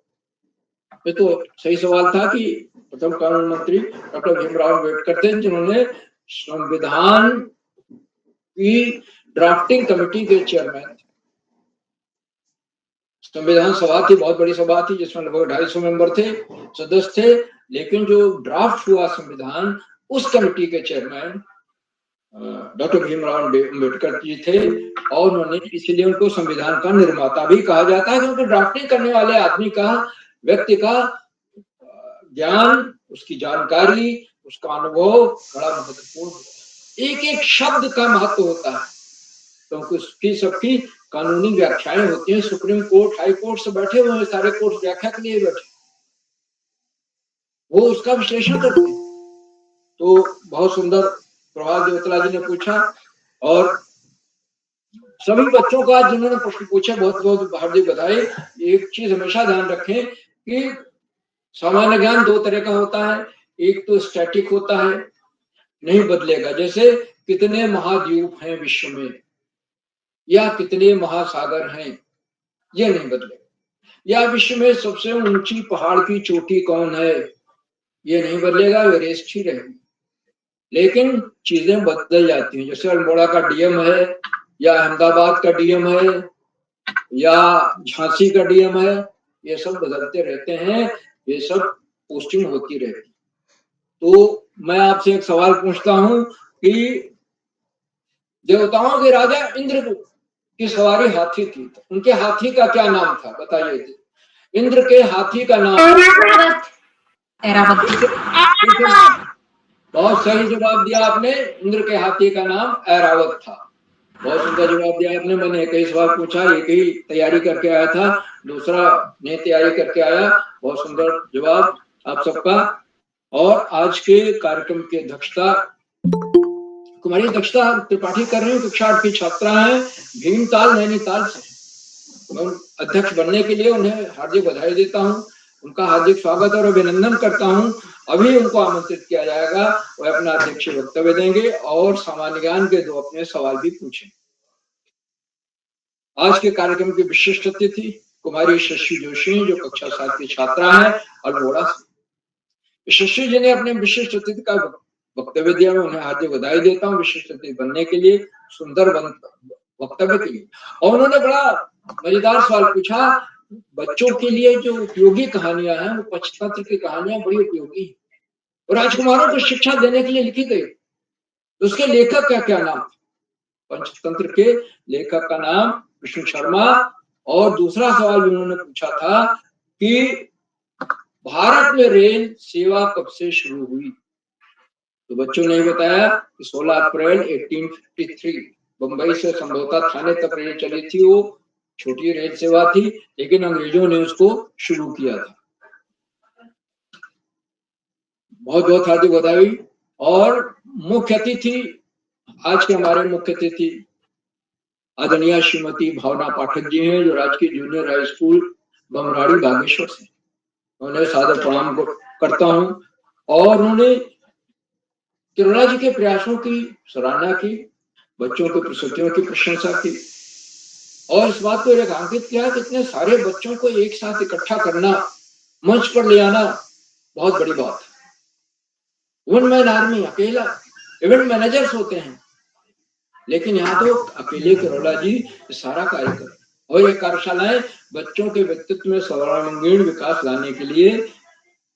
ये तो सही सवाल था कि प्रथम कानून मंत्री डॉक्टर भीमराव अम्बेडकर थे, जिन्होंने संविधान की ड्राफ्टिंग कमेटी के चेयरमैन थे। संविधान सभा थी, बहुत बड़ी सभा थी, जिसमें लगभग 250 मेंबर थे, सदस्य थे, लेकिन जो ड्राफ्ट हुआ संविधान, उस कमेटी के चेयरमैन डॉक्टर भीमराव अम्बेडकर जी थे और उन्होंने, इसलिए उनको संविधान का निर्माता भी कहा जाता है, क्योंकि ड्राफ्टिंग करने वाले आदमी का, व्यक्ति का ज्ञान, उसकी जानकारी, उसका अनुभव बड़ा महत्वपूर्ण होता है। एक एक शब्द का महत्व होता है, क्योंकि उसकी सबकी कानूनी व्याख्याएं होती हैं। सुप्रीम कोर्ट, हाई कोर्ट से बैठे हुए हैं, सारे कोर्ट व्याख्या के लिए बैठे, वो उसका विश्लेषण करते हैं। तो बहुत सुंदर प्रभास देवकला जी ने पूछा और सभी बच्चों का जिन्होंने प्रश्न पूछे बहुत बहुत हार्दिक बधाई। एक चीज हमेशा ध्यान रखें कि सामान्य ज्ञान 2 तरह का होता है, एक तो स्टैटिक होता है, नहीं बदलेगा, जैसे कितने महाद्वीप हैं विश्व में या कितने महासागर हैं, ये नहीं बदलेगा। या विश्व में सबसे ऊंची पहाड़ की चोटी कौन है, ये नहीं बदलेगा, वे रेस्ट ही रहेगी। लेकिन चीजें बदल जाती हैं, जैसे अल्मोड़ा का डीएम है या अहमदाबाद का डीएम है या झांसी का डीएम है, ये सब बदलते रहते हैं, ये सब पोस्टिंग होती रहती। तो मैं आपसे एक सवाल पूछता हूं कि देवताओं के राजा इंद्र की सवारी हाथी थी, तो उनके हाथी का क्या नाम था, बताइए। इंद्र के हाथी का नाम ऐरावत। बहुत सही जवाब दिया आपने, इंद्र के हाथी का नाम ऐरावत था। बहुत सुंदर जवाब दिया आपने। मैंने एक ही सवाल पूछा, एक ही तैयारी करके आया था, दूसरा नहीं तैयारी करके आया। बहुत सुंदर जवाब आप सबका। और आज के कार्यक्रम की अध्यक्षता कुमारी दक्षता त्रिपाठी कर रही हूँ, कक्षा 8 की छात्रा है, भीमताल नैनीताल से। मैं अध्यक्ष बनने के लिए उन्हें हार्दिक बधाई देता हूँ, उनका हार्दिक स्वागत और अभिनंदन करता हूँ। अभी उनको आमंत्रित किया जाएगा, वह अपना अध्यक्षीय वक्तव्य देंगे और सामान्य ज्ञान के 2 अपने सवाल भी पूछेंगे। आज के कार्यक्रम की विशिष्ट अतिथि कुमारी शशि जोशी, जो कक्षा 7 की छात्रा है अल्मोड़ा से। शशि जी ने अपने विशिष्ट अतिथि का वक्तव्य दिया, मैं उन्हें हार्दिक बधाई देता हूँ विशिष्ट अतिथि बनने के लिए, सुंदर वक्तव्य के लिए। और उन्होंने बड़ा मजेदार सवाल पूछा, बच्चों के लिए जो उपयोगी कहानियां हैं, वो पंचतंत्र की कहानियां बड़ी उपयोगी हैं और राजकुमारों को शिक्षा देने के लिए लिखी गई। तो उसके लेखक का क्या नाम था? पंचतंत्र के लेखक का नाम विष्णु शर्मा। और दूसरा सवाल भी उन्होंने पूछा था कि भारत में रेल सेवा कब से शुरू हुई? तो बच्चों ने बताया कि 16 अप्रैल 1853 बंबई से संभवतः थाने तक रेल चली थी। वो छोटी रेल सेवा थी, लेकिन अंग्रेजों ने उसको शुरू किया था। बहुत बहुत हार्दिक बधाई। और मुख्य अतिथि, आज के हमारे मुख्य अतिथि आदरणीय श्रीमती भावना पाठक जी हैं, जो राजकीय जूनियर हाई स्कूल बमराड़ी बागेश्वर से। उन्हें सादर प्रणाम करता हूँ और उन्होंने किरोला जी के प्रयासों की सराहना की, बच्चों की प्रस्तुतियों की प्रशंसा की और इस बात को रेखांकित किया कि इतने सारे बच्चों को एक साथ इकट्ठा करना, मंच पर ले आना बहुत बड़ी बात है। वन मैन आर्मी, अकेला इवेंट मैनेजर्स होते हैं, लेकिन यहाँ तो अकेले किरोला जी सारा कार्य करें। और ये कार्यशालाएं बच्चों के व्यक्तित्व में सर्वांगीण विकास लाने के लिए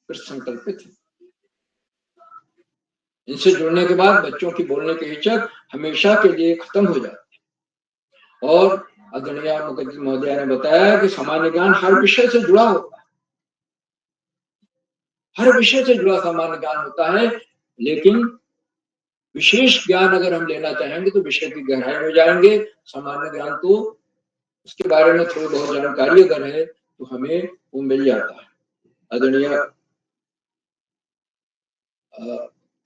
संकल्पित है। इनसे जुड़ने के बाद बच्चों की बोलने की हिचक हमेशा के लिए खत्म हो जाती है। और आदरणीय मुखर्जी महोदय ने बताया कि सामान्य ज्ञान हर विषय से जुड़ा होता है, हर विषय से जुड़ा सामान्य ज्ञान होता है, लेकिन विशेष ज्ञान अगर हम लेना चाहेंगे तो विषय की गहराई में जाएंगे। सामान्य ज्ञान तो उसके बारे में थोड़ी बहुत जानकारी अगर है तो हमें वो मिल जाता है। आदरणीय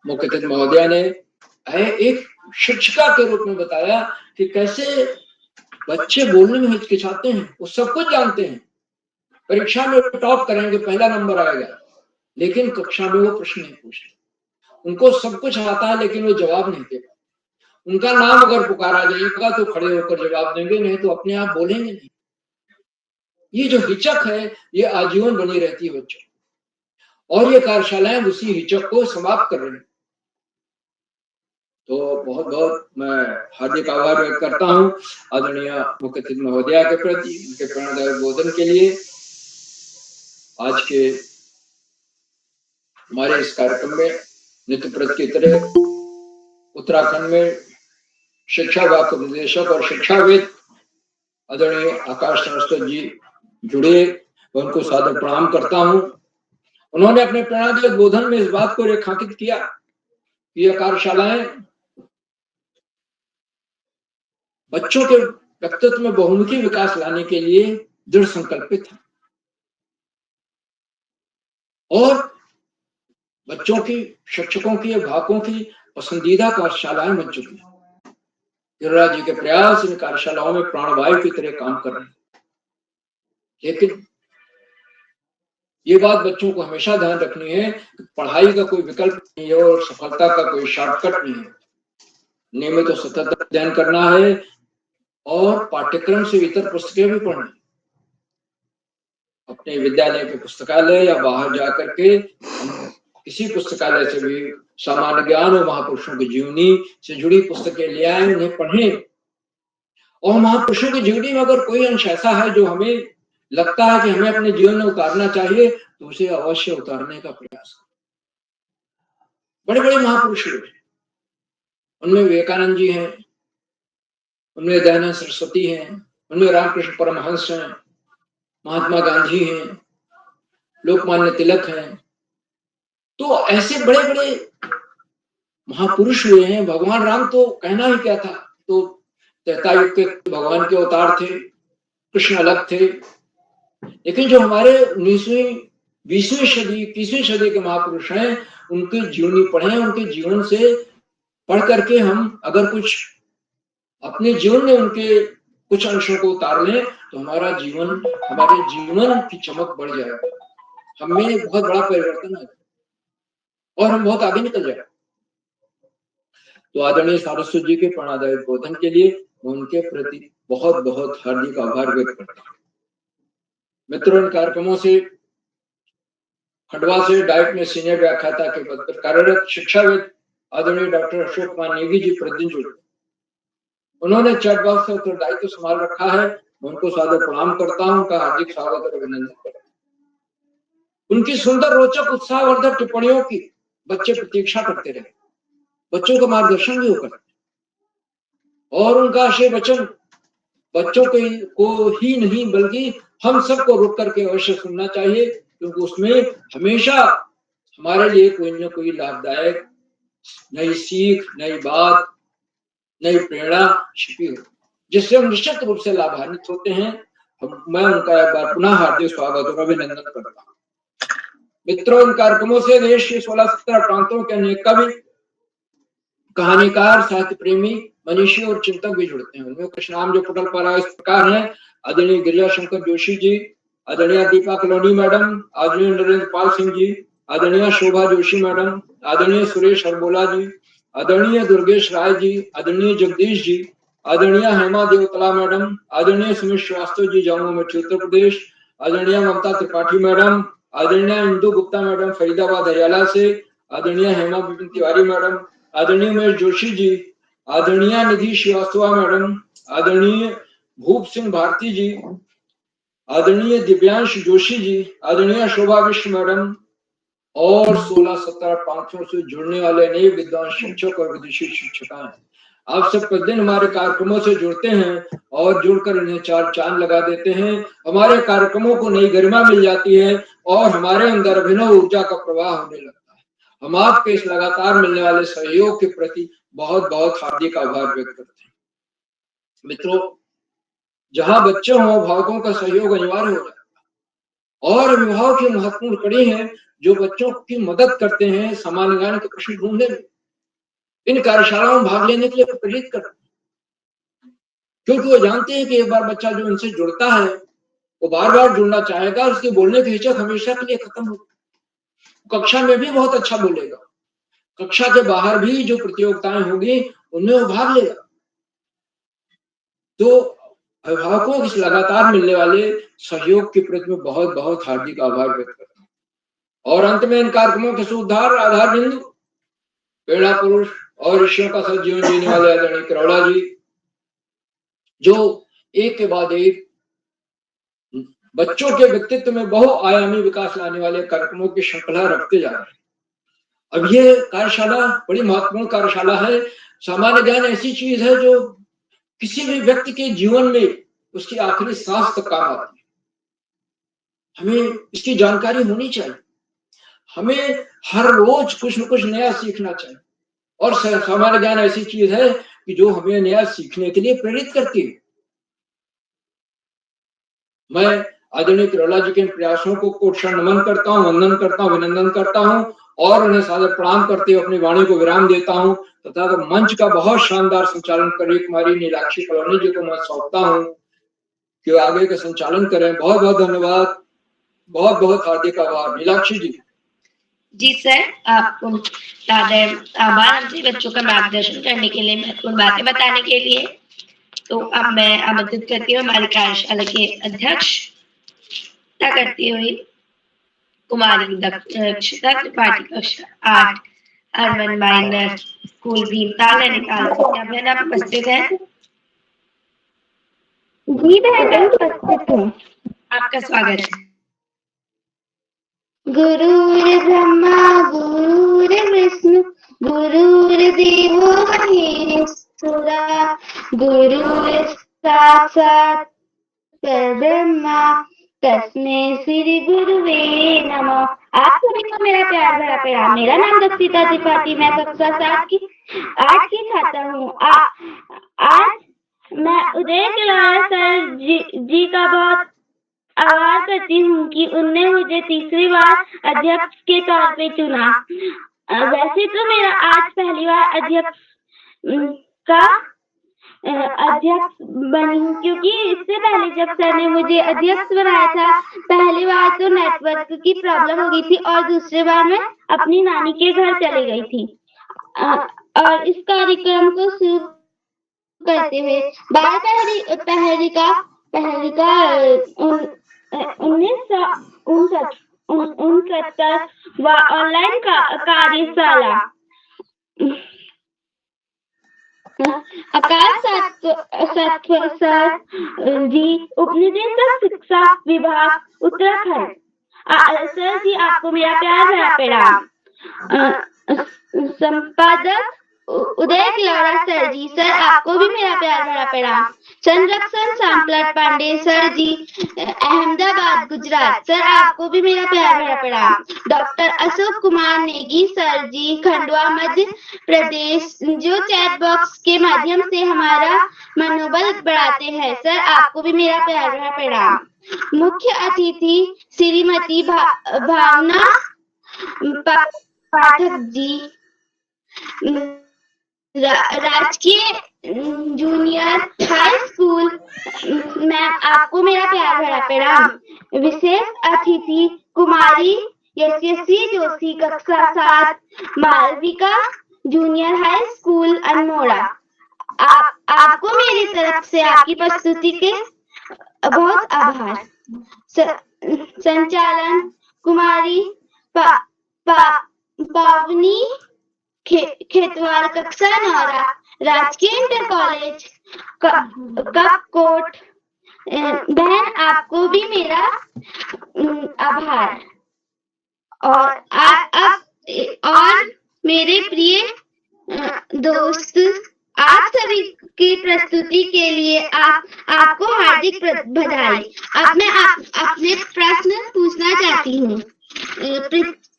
मुख्य अतिथि महोदया ने एक शिक्षिका के रूप में बताया कि कैसे बच्चे बोलने में हिचकिचाते हैं, वो सब कुछ जानते हैं, परीक्षा में टॉप करेंगे, पहला नंबर आएगा, लेकिन कक्षा में वो प्रश्न नहीं पूछते। उनको सब कुछ आता है लेकिन वो जवाब नहीं दे पाते। उनका नाम अगर पुकारा जाएगा तो खड़े होकर जवाब देंगे, नहीं तो अपने आप बोलेंगे नहीं। ये जो हिचक है ये आजीवन बनी रहती है बच्चों, और ये कार्यशालाएं उसी हिचक को समाप्त कर रही हैं। तो बहुत बहुत मैं हार्दिक आभार व्यक्त करता हूँ आदरणीय मुख्य अतिथि महोदया के प्रति, उनके प्रेरणादायक बोधन के लिए। आज के हमारे इस कार्यक्रम में नित्य प्रति की तरह उत्तराखंड में शिक्षा विभाग के निदेशक और शिक्षाविद आदरणीय आकाश श्रीवास्तव जी जुड़े, उनको सादर प्रणाम करता हूँ। उन्होंने अपने प्रेरणादायक बोधन में इस बात को रेखांकित किया कि यह कार्यशालाएं बच्चों के व्यक्तित्व में बहुमुखी विकास लाने के लिए दृढ़ संकल्पित है, और बच्चों की, शिक्षकों की, अभिभावकों की पसंदीदा कार्यशालाएं बन चुकी हैं। गिरिराज जी के प्रयास इन कार्यशालाओं में प्राणवायु की तरह काम कर रहे हैं, लेकिन ये बात बच्चों को हमेशा ध्यान रखनी है कि पढ़ाई का कोई विकल्प नहीं है और सफलता का कोई शॉर्टकट नहीं है। नियमित तो सतत अध्ययन करना है और पाठ्यक्रम से इतर पुस्तकें भी पढ़नी। अपने विद्यालय के पुस्तकालय या बाहर जाकर के किसी पुस्तकालय से भी सामान्य ज्ञान और महापुरुषों की जीवनी से जुड़ी पुस्तकें ले आए, उन्हें पढ़ें। और महापुरुषों की जीवनी में अगर कोई अंश ऐसा है जो हमें लगता है कि हमें अपने जीवन में उतारना चाहिए तो उसे अवश्य उतारने का प्रयास करें। बड़े बड़े महापुरुष हैं, उनमें विवेकानंद जी हैं, उनमें दयानंद सरस्वती हैं, उनमें रामकृष्ण परमहंस हैं, महात्मा गांधी हैं, लोकमान्य तिलक हैं। तो ऐसे बड़े बड़े महापुरुष हुए हैं। भगवान राम तो कहना ही क्या था, तो त्रेतायुग के भगवान के अवतार थे, कृष्ण अलग थे। लेकिन जो हमारे 19वीं 20वीं सदी 21वीं सदी के महापुरुष हैं, उनकी जीवनी पढ़ें, उनके जीवन से पढ़ करके हम अगर कुछ अपने जीवन में उनके कुछ अंशों को उतार लें तो हमारे जीवन की चमक बढ़ जाएगी, हमें बहुत बड़ा परिवर्तन आएगा और हम बहुत आगे निकल जाएंगे। तो आदरणीय सारस्वत जी के प्रेरणादायक बोधन के लिए उनके प्रति बहुत बहुत हार्दिक आभार व्यक्त करता हूँ। मित्रों, इन कार्यक्रमों से खंडवा से डाइट में सीनियर व्याख्याता के पद पर कार्यरत शिक्षाविद आदरणीय डॉक्टर अशोक कुमार नेगी जी प्रतिदिन जुड़े। उन्होंने चैट बॉक्स का उत्तरदायित्व संभाल रखा है, मैं उनको सादर प्रणाम करता हूँ, उनका हार्दिक स्वागत और अभिनंदन करता हूँ। उनकी सुंदर, रोचक, उत्साहवर्धक टिप्पणियों की बच्चे प्रतीक्षा करते रहे, बच्चों का मार्गदर्शन भी होकर, और उनका आशय वचन बच्चों को ही नहीं बल्कि हम सबको रुक करके अवश्य सुनना चाहिए, क्योंकि उसमें हमेशा हमारे लिए कोई न कोई लाभदायक नई सीख, नई बात, नई प्रेरणा छिपी हो, जिससे हम निश्चित रूप से लाभान्वित होते हैं। मैं उनका एक बार पुनः हार्दिक स्वागत और अभिनंदन करता हूँ। मित्रों, इन कार्यक्रमों से देश के 16-17 प्रांतों के अनेक कवि, कहानीकार, साहित्य प्रेमी, मनीषी और चिंतक भी जुड़ते हैं। उनमें कुछ नाम जो पटल पर इस प्रकार हैं: आदरणीय गिरिजा शंकर जोशी जी, आदरणीय दीपा कलोनी मैडम, आदरणीय नरेंद्र पाल सिंह जी, आदरणीय शोभा जोशी मैडम, आदरणीय सुरेश हरबोला जी, आदरणीय दुर्गेश राय जी, आदरणीय जगदीश जी, आदरणीय हेमा देवतला मैडम, आदरणीय सुमित श्रीवास्तव जी, जम्मू मिर्ची उत्तर प्रदेश, आदरणीय ममता त्रिपाठी मैडम, आदरणीय इंदु गुप्ता मैडम फरीदाबाद हरियाणा से, आदरणीय हेमा बिपिन तिवारी मैडम, आदरणीय उमेश जोशी जी, आदरणीय निधि श्रीवास्तव मैडम, आदरणीय भूप सिंह भारती जी, आदरणीय दिव्यांश जोशी जी, आदरणीय शोभा विश्व मैडम और 16-17 पांचों से जुड़ने वाले नए विद्वान शिक्षक और विदेशी शिक्षिकाएं, आप सब प्रतिदिन हमारे कार्यक्रमों से जुड़ते हैं और जुड़कर इन्हें चार चांद लगा देते हैं। हमारे कार्यक्रमों को नई गरिमा मिल जाती है और हमारे अंदर अभिनव ऊर्जा का प्रवाह होने लगता है। हम आपके इस लगातार मिलने वाले सहयोग के प्रति बहुत बहुत हार्दिक आभार व्यक्त करते हैं। मित्रों, जहां बच्चे हों, अभिभावकों का सहयोग अनिवार्य हो जाता है और अभिभावक की महत्वपूर्ण कड़ी है जो बच्चों की मदद करते हैं सामान्य ज्ञान के प्रश्न ढूंढने में, इन कार्यशालाओं में भाग लेने के लिए प्रेरित करते हैं, क्योंकि वो जानते हैं कि एक बार बच्चा जो इनसे जुड़ता है वो बार बार जुड़ना चाहेगा और उसके बोलने की हिचक हमेशा के लिए खत्म होगी। कक्षा में भी बहुत अच्छा बोलेगा, कक्षा के बाहर भी जो प्रतियोगिताएं होगी उनमें वो भाग लेगा। तो अभिभावकों को इस लगातार मिलने वाले सहयोग के प्रति मैं बहुत बहुत हार्दिक आभार व्यक्त करता हूँ। और अंत में इन कार्यक्रमों के सुधार आधार बिंदु प्रेरणा पुरुष और ऋषियों का साथ जीवन जीने वाले आदरणीय करोड़ा जी, जो एक के बाद एक बच्चों के व्यक्तित्व में बहुआयामी विकास लाने वाले कार्यक्रमों की श्रृंखला रखते जा रहे हैं। अब ये कार्यशाला बड़ी महत्वपूर्ण कार्यशाला है। सामान्य ज्ञान ऐसी चीज है जो किसी भी व्यक्ति के जीवन में उसकी आखिरी सांस तक काम आती है। हमें इसकी जानकारी होनी चाहिए, हमें हर रोज कुछ न कुछ नया सीखना चाहिए और सामान्य ज्ञान ऐसी चीज है कि जो हमें नया सीखने के लिए प्रेरित करती है। मैं आदरणीय करोला जी के प्रयासों को कोटि नमन करता हूँ, वंदन करता हूँ, अभिनंदन करता हूँ और उन्हें सादर प्रणाम करते हुए अपनी वाणी को विराम देता हूँ तथा मंच का बहुत शानदार संचालन करी कुमारी नीलाक्षी कलोनी जी को मैं सौंपता हूँ कि आगे का संचालन करें। बहुत बहुत धन्यवाद, बहुत बहुत हार्दिक आभार। नीलाक्षी जी। जी सर, आपको आभार हमसे बच्चों का मार्गदर्शन करने के लिए, महत्वपूर्ण बातें बताने के लिए। तो अब मैं आमंत्रित करती हूँ हमारी कार्यशाला के अध्यक्षता करती हुई कुमारी दक्षता त्रिपाठी कक्षा 8 urban minor school Bhimtal Nainital से। क्या बहन आप उपस्थित हैं? जी बहन उपस्थित हूँ। आपका स्वागत है। गुरुर्ब्रह्मा गुरुर्विष्णु गुरुर्देवो महेश्वरा गुरुर्साक्षात् परब्रह्मा तस्मै श्री गुरुवे नमः। आप सभी को मेरा प्यार भरा प्रणाम। मेरा नाम दक्षिता त्रिपाठी, मैं कक्षा 8 की छात्रा हूँ। आज मैं उदय किलारा सर जी का बहुत आभार करती हूँ कि उनने मुझे तीसरी बार अध्यक्ष के तौर पे चुना। वैसे तो मेरा आज पहली बार अध्यक्ष बनी हूँ, क्योंकि इससे पहले जब सर ने मुझे अध्यक्ष बनाया था, पहली बार तो नेटवर्क की प्रॉब्लम हो गई थी और दूसरी बार मैं अपनी नानी के घर चली गई थी। और इस कार्यक्रम को शुरू करते हुए 12 पहली का 1969 व ऑनलाइन कार्यशाला आकाश सर जी, उपनिदेशक शिक्षा विभाग उत्तराखंड। सर जी, आपको मेरा प्यार भरा प्रणाम। संपादक उदय किलारा सर जी, सर आपको भी मेरा प्यार भरा प्रणाम। संरक्षण सांपलट पांडे सर जी, अहमदाबाद गुजरात, सर आपको भी मेरा प्यार भरा प्रणाम। डॉक्टर अशोक कुमार नेगी सर जी, खंडवा मध्य प्रदेश, जो चैट बॉक्स के माध्यम से हमारा मनोबल बढ़ाते हैं, सर आपको भी मेरा प्यार भरा प्रणाम। मुख्य अतिथि श्रीमती भावना पाठक जी, राजकीय जूनियर हाई स्कूल, मैं आपको मेरा प्यार भरा प्रणाम। विशेष अतिथि कुमारी यशस्वी जोशी, कक्षा 7 Malvika junior high school Almora. आपको मेरी तरफ से आपकी प्रस्तुति के बहुत आभार। संचालन कुमारी पावनी खेतवाल, कक्षा 9 राजकीय इंटर कॉलेज कप कोट। बहन आपको भी मेरा आभार। और मेरे प्रिय दोस्त, आप सभी की प्रस्तुति के लिए आपको हार्दिक बधाई। अब मैं अपने प्रश्न पूछना चाहती हूँ।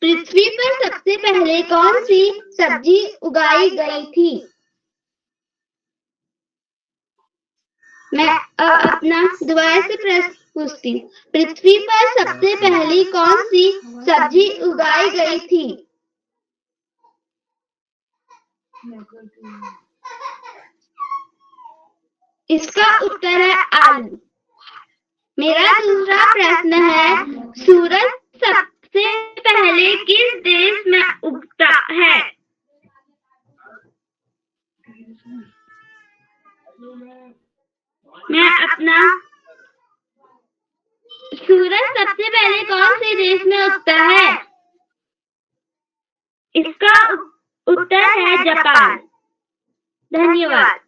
पृथ्वी पर सबसे पहले कौन सी सब्जी उगाई गई थी? मैं अपना दोबारा से प्रश्न पूछती हूँ। पृथ्वी पर सबसे पहली कौन सी सब्जी उगाई गई थी? इसका उत्तर है आलू। मेरा दूसरा प्रश्न है, सूरज सबसे पहले किस देश में उगता है? मैं अपना सूरज सबसे पहले कौन से देश में उगता है? इसका उत्तर है जापान। धन्यवाद।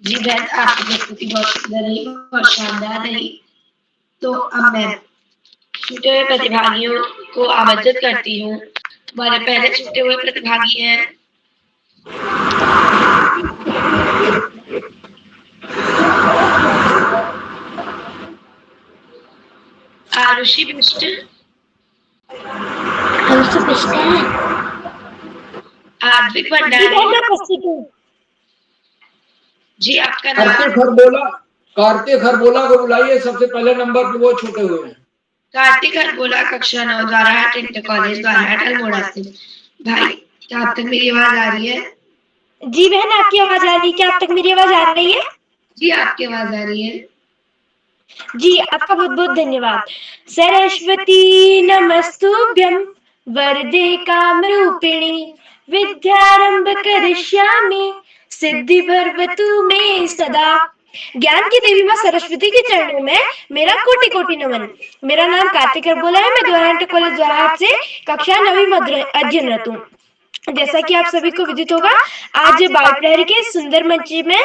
जी बहन, आपकी प्रस्तुति बहुत सुंदर रही, बहुत शानदार रही। तो अब मैं छूटे हुए प्रतिभागियों को आमंत्रित करती हूँ। हमारे पहले छूटे हुए प्रतिभागी हैं आरुषि बिष्ट। आद्विक भंडारी। जी आपका नाम? कार्तिक हरबोला को बुलाइए, सबसे पहले नंबर पे वो छूटे हुए हैं। कार्तिक हरबोला, कक्षा 9, द्वाराहाट इंटर कॉलेज, द्वाराहाट अल्मोड़ा से। भाई, क्या आप तक मेरी आवाज आ रही है? जी बहन, आपकी आवाज आ रही है। क्या आप तक मेरी आवाज आ रही है? जी आपकी आवाज आ रही है। जी आपका बहुत बहुत धन्यवाद। सरस्वती नमस्तुभ्यं वरदे कामरूपिणी विद्यारंभ करिष्यामि सिद्धिर्भवतु मे सदा। ज्ञान की देवी माँ सरस्वती के चरणों में मेरा कोटि कोटि नमन। मेरा नाम कार्तिक हरबोला है। मैं द्वाराहाट कॉलेज द्वाराहाट से कक्षा 9वीं मध्य अध्ययनरत हूँ। जैसा कि आप सभी को विदित होगा, आज बाल प्रहरी के सुंदर मंच में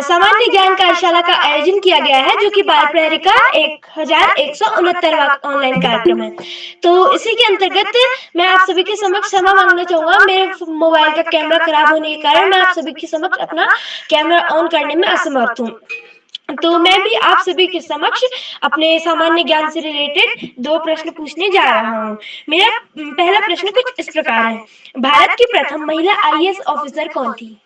सामान्य ज्ञान कार्यशाला का आयोजन किया गया है, जो कि बाल प्रहरी का 1169वां ऑनलाइन कार्यक्रम है। तो इसी के अंतर्गत मैं आप सभी के समक्ष क्षमा मांगना चाहूंगा। मेरे मोबाइल का कैमरा खराब होने के कारण मैं आप सभी के समक्ष अपना कैमरा ऑन करने में असमर्थ हूँ। तो मैं भी आप सभी के समक्ष अपने सामान्य ज्ञान से रिलेटेड 2 प्रश्न पूछने जा रहा हूँ। मेरा पहला प्रश्न कुछ इस प्रकार है, भारत की प्रथम महिला आईएएस ऑफिसर कौन थी?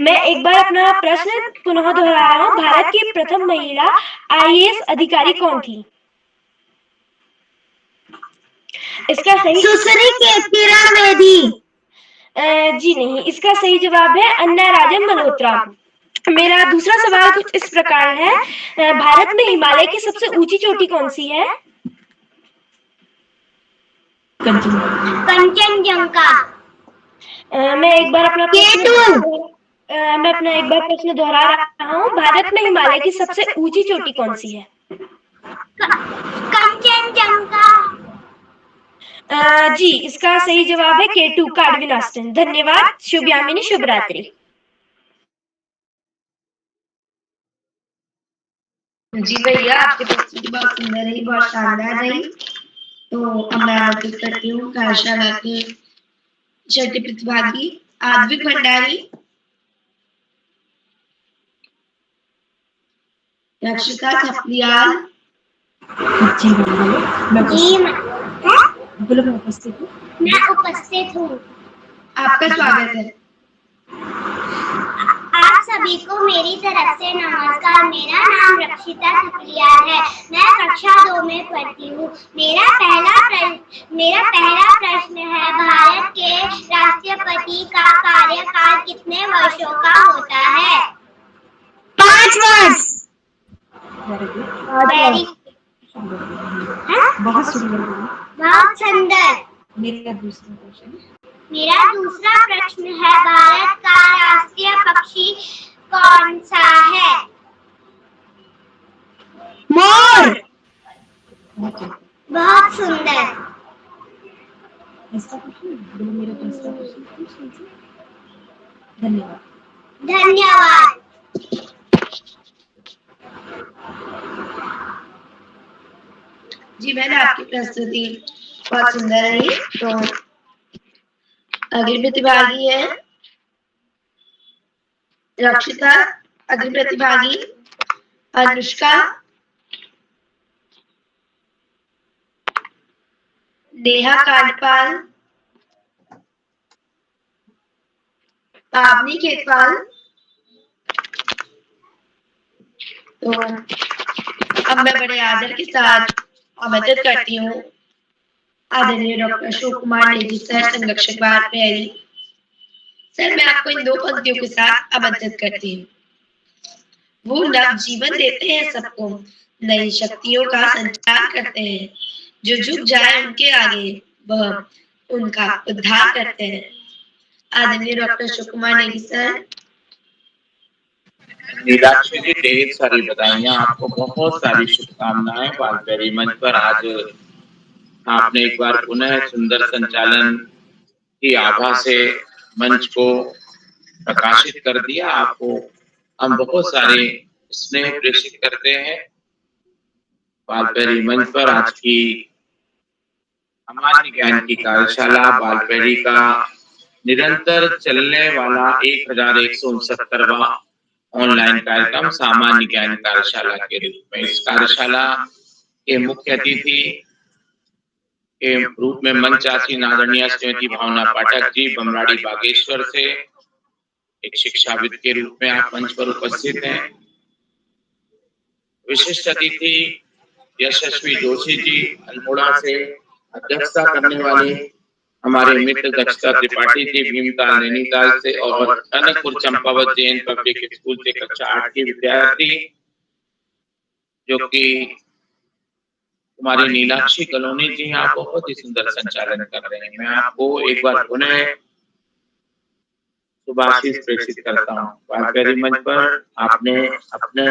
मैं एक बार अपना प्रश्न पुनः दोहरा रहा हूँ। भारत की प्रथम महिला आईएएस अधिकारी कौन थी? इसका सही सुश्री कीर्तिरा बेदी। जी नहीं, इसका सही जवाब है अन्ना राजम मल्होत्रा। मेरा दूसरा सवाल कुछ इस प्रकार है, भारत में हिमालय की सबसे ऊंची चोटी कौन सी है? कंचनजंगा। मैं एक बार अपना प्रश्न दोहरा रहा हूँ। भारत में हिमालय की सबसे ऊंची चोटी कौन सी है? कंचनजंगा। जी, इसका सही जवाब है K2 कार्डविनास्टन। धन्यवाद। शुभ यामिनी, शुभ रात्रि। जी भैया, आपकी प्रस्तुति बहुत सुंदर रही, बहुत शानदार रही। तो अब मैं आमंत्रित करती हूँ कार्यशाला के छठे प्रतिभागी आद्विक भंडारी, रक्षिता थपलियाल। जी मैं उपस्थित हूँ। आपका स्वागत है। आप सभी को मेरी तरफ से नमस्कार। मेरा नाम रक्षिता थपलियाल है। मैं कक्षा 2 में पढ़ती हूँ। मेरा पहला प्रश्न है, भारत के राष्ट्रपति का कार्यकाल कितने वर्षों का होता है? 5 वर्ष। बहुत सुंदर। मेरा दूसरा प्रश्न है, भारत का राष्ट्रीय पक्षी कौन सा है? मोर। बहुत सुंदर। मेरा दूसरा प्रश्न पूछ लीजिए। धन्यवाद। धन्यवाद। जी मैंने आपकी प्रस्तुति बहुत सुंदर रही। तो अगली प्रतिभागी है रक्षिता, अगली प्रतिभागी अनुष्का, नेहा कांडपाल, पावनी खेतवाल। तो अब मैं बड़े आदर के साथ आमंत्रित करती हूँ आदरणीय डॉक्टर अशोक कुमार नेगी सर, संरक्षक बाल प्रहरी। सर मैं आपको इन 2 पंक्तियों के साथ आमंत्रित करती हूँ। वो नव जीवन देते हैं सबको, नई शक्तियों का संचार करते हैं, जो झुक जाए उनके आगे वह उनका उद्धार करते हैं। आदरणीय डॉक्टर अशोक कुमार नेगी सर। नीलाक्षी जी ढेर सारी बधाइयां, आपको बहुत सारी शुभकामनाएं। बालपैरी मंच पर आज आपने एक बार पुनः सुंदर संचालन की आभा से मंच को प्रकाशित कर दिया। आपको हम बहुत सारे स्नेह प्रेषित करते हैं। बालपैरी मंच पर आज की सामान्य ज्ञान की कार्यशाला, बालपैरी का निरंतर चलने वाला 1169वां ऑनलाइन कार्यक्रम सामान्य ज्ञान कार्यशाला के रूप में, इस कार्यशाला के मुख्य अतिथि के रूप में मंच आसीन आदरणीय श्रीमती भावना पाठक जी बमराड़ी बागेश्वर से, एक शिक्षाविद के रूप में आप मंच पर उपस्थित हैं। विशिष्ट अतिथि यशस्वी जोशी जी अल्मोड़ा से अध्यक्षता करने वाले हमारे मित्र दक्षता त्रिपाठी जी भीमताल नैनीताल से, और टनकपुर चंपावत जैन पब्लिक स्कूल से कक्षा 8 के विद्यार्थी जो कि हमारी नीलाक्षी कॉलोनी जी यहाँ बहुत ही सुंदर संचालन कर रहे हैं। मैं आपको एक बार पुनः शुभाशीष प्रेषित करता हूँ। बालपैरी मंच पर आपने अपने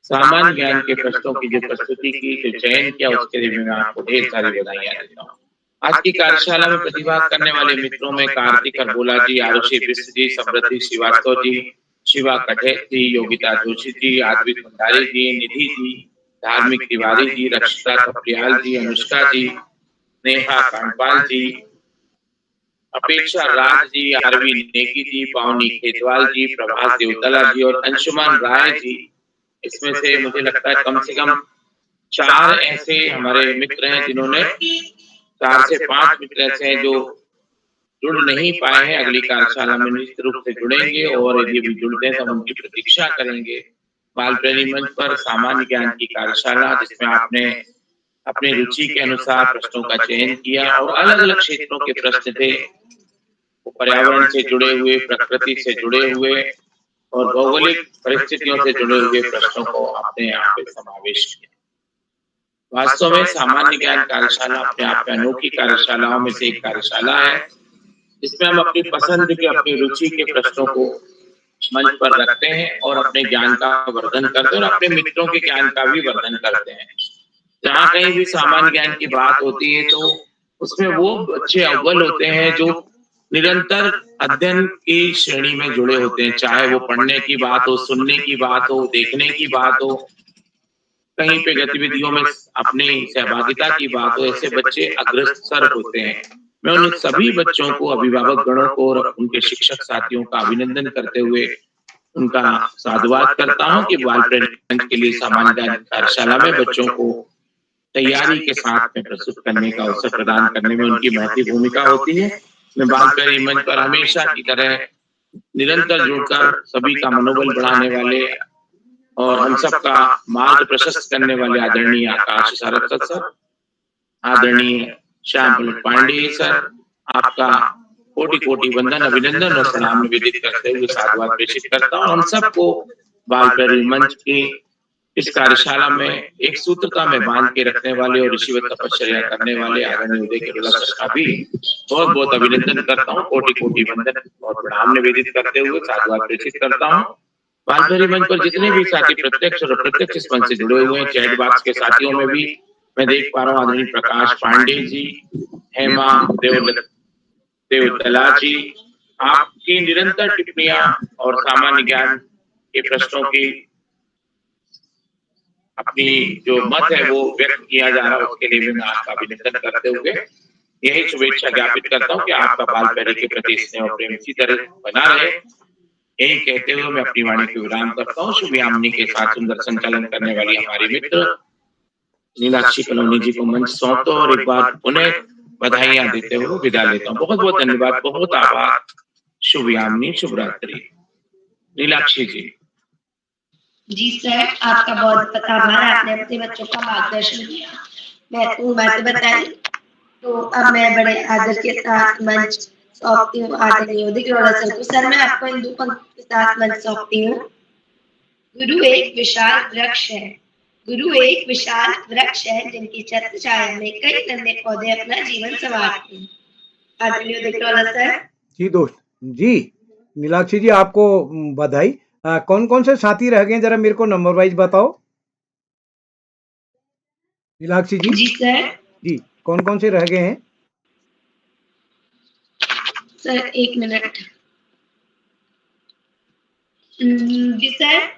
सामान्य ज्ञान के प्रश्नों की जो प्रस्तुति की, जो चयन किया, उसके लिए मैं आपको ढेर सारी बधाइयां देता हूँ। आज की कार्यशाला में प्रतिभाग करने वाले मित्रों में कार्तिक अरबोला जी, आरुषि बिष्ट जी, समृद्धि श्रीवास्तव जी, शिवा कठे जी, योगिता जोशी जी, आद्वित भंडारी जी, निधि जी, धार्मिक तिवारी जी, रक्षिता कपलियाल जी, अनुष्का जी, नेहा कांडपाल जी, अपेक्षा राज जी, आरवी नेगी जी, पावनी खेतवाल जी, प्रभास देवतला जी और अंशुमान राय जी। इसमें से मुझे लगता है कम से कम 4 ऐसे हमारे मित्र हैं जिन्होंने 4 से 5 मित्र ऐसे हैं जो जुड़ नहीं पाए हैं। अगली कार्यशाला में निश्चित रूप से जुड़ेंगे, और यदि भी जुड़ते हैं तो हम उनकी प्रतीक्षा करेंगे। बालपैरी मंच पर सामान्य ज्ञान की कार्यशाला, जिसमें आपने अपनी रुचि के अनुसार प्रश्नों का चयन किया, और अलग अलग क्षेत्रों के प्रश्न थे। पर्यावरण से जुड़े हुए, प्रकृति से जुड़े हुए और भौगोलिक परिस्थितियों से जुड़े हुए प्रश्नों को आपने यहाँ पे समावेश किया। वास्तव में सामान्य ज्ञान कार्यशाला अपने आप में अनोखी कार्यशालाओं में से एक कार्यशाला है, जिसमें हम अपनी पसंद के, अपनी रुचि के प्रश्नों को मंच पर रखते हैं और अपने ज्ञान का वर्धन करते हैं और अपने मित्रों के ज्ञान का भी वर्धन करते हैं। जहाँ कहीं भी सामान्य ज्ञान की बात होती है तो उसमें वो बच्चे अव्वल होते हैं जो निरंतर अध्ययन की श्रेणी में जुड़े होते हैं, चाहे वो पढ़ने की बात हो, सुनने की बात हो, देखने की बात हो, कहीं पे गतिविधियों में अपनी सहभागिता की बात हो, ऐसे बच्चे अग्रसर होते हैं। मैं उन सभी बच्चों को, अभिभावक गणों को और उनके शिक्षक साथियों का अभिनंदन करते हुए उनका साधुवाद करता हूँ कि बालपैरी मंच के लिए सामान्य ज्ञान कार्यशाला में बच्चों को तैयारी के साथ में प्रस्तुत करने का अवसर प्रदान करने में उनकी महत्वपूर्ण भूमिका होती है। मैं बालपैरी मंच पर हमेशा की तरह निरंतर जुड़कर सभी का मनोबल बढ़ाने वाले और हम सबका मार्ग प्रशस्त करने वाले आदरणीय आकाश सारस्वत सर, आदरणीय श्याम पलट पांडे सर, आपका कोटि कोटि वंदन, अभिनंदन और सलाम निवेदित करते हुए साधुवाद प्रेषित करता हूँ। हम सबको बालपैरी मंच की इस कार्यशाला में एक सूत्रता में बांध के रखने वाले और ऋषिवत तपश्चर्या करने वाले आदरणीय उदय केरला सर का भी बहुत बहुत अभिनंदन करता हूँ। कोटि कोटि वंदन और प्रणाम निवेदित करते हुए साधुवाद प्रेषित करता हूँ। बालपैरी मंच पर जितने भी साथी प्रत्यक्ष और अप्रत्यक्ष इस मंच से जुड़े हुए हैं, चैट बॉक्स के साथियों में भी मैं देख पा रहा हूँ आदरणीय प्रकाश पांडे जी, हेमा देवदत्त देवदला जी, आपकी निरंतर टिप्पणियां और सामान्य ज्ञान के प्रश्नों की अपनी जो मत है वो व्यक्त किया जा रहा है, उसके लिए भी मैं आपका अभिनंदन करते हुए यही शुभेच्छा ज्ञापित करता हूँ कि आपका बाल पैरी के प्रति स्नेह और प्रेम इसी तरह बना रहे। यही कहते हुए मैं अपनी वाणी को विराम करता हूँ। शुभ यामिनी के साथ सुंदर संचालन करने वाली हमारी मित्र नीलाक्षी कलोनी जी को मंच सौंपते और एक बार उन्हें बधाइयां देते हुए विदा लेता हूँ। बहुत बहुत धन्यवाद, बहुत आभार। शुभ यामिनी, शुभ रात्रि। नीलाक्षी जी। जी सर, आपका बहुत आभार। आपने अपने बच्चों का मार्गदर्शन किया, महत्वपूर्ण बातें बताई। तो अब मैं बड़े आदर के साथ मंच सौंपती हूँ आदरणीय उदित अरोड़ा सर को। सर, मैं आपको इन 2 पंक्ति के साथ मंच सौंपती हूँ। गुरु एक विशाल वृक्ष है, गुरु एक विशाल वृक्ष है, जिनकी छत्र छाया में कई नन्हे पौधे अपना जीवन संवारते हैं। आदरणीय उदित अरोड़ा सर। जी दोस्त जी, नीलाक्षी जी आपको बधाई। कौन कौन से साथी रह गए जरा मेरे को नंबर वाइज बताओ नीलाक्षी जी। जी सर। जी, कौन कौन से रह गए हैं? Sir 1 minute. जी सर।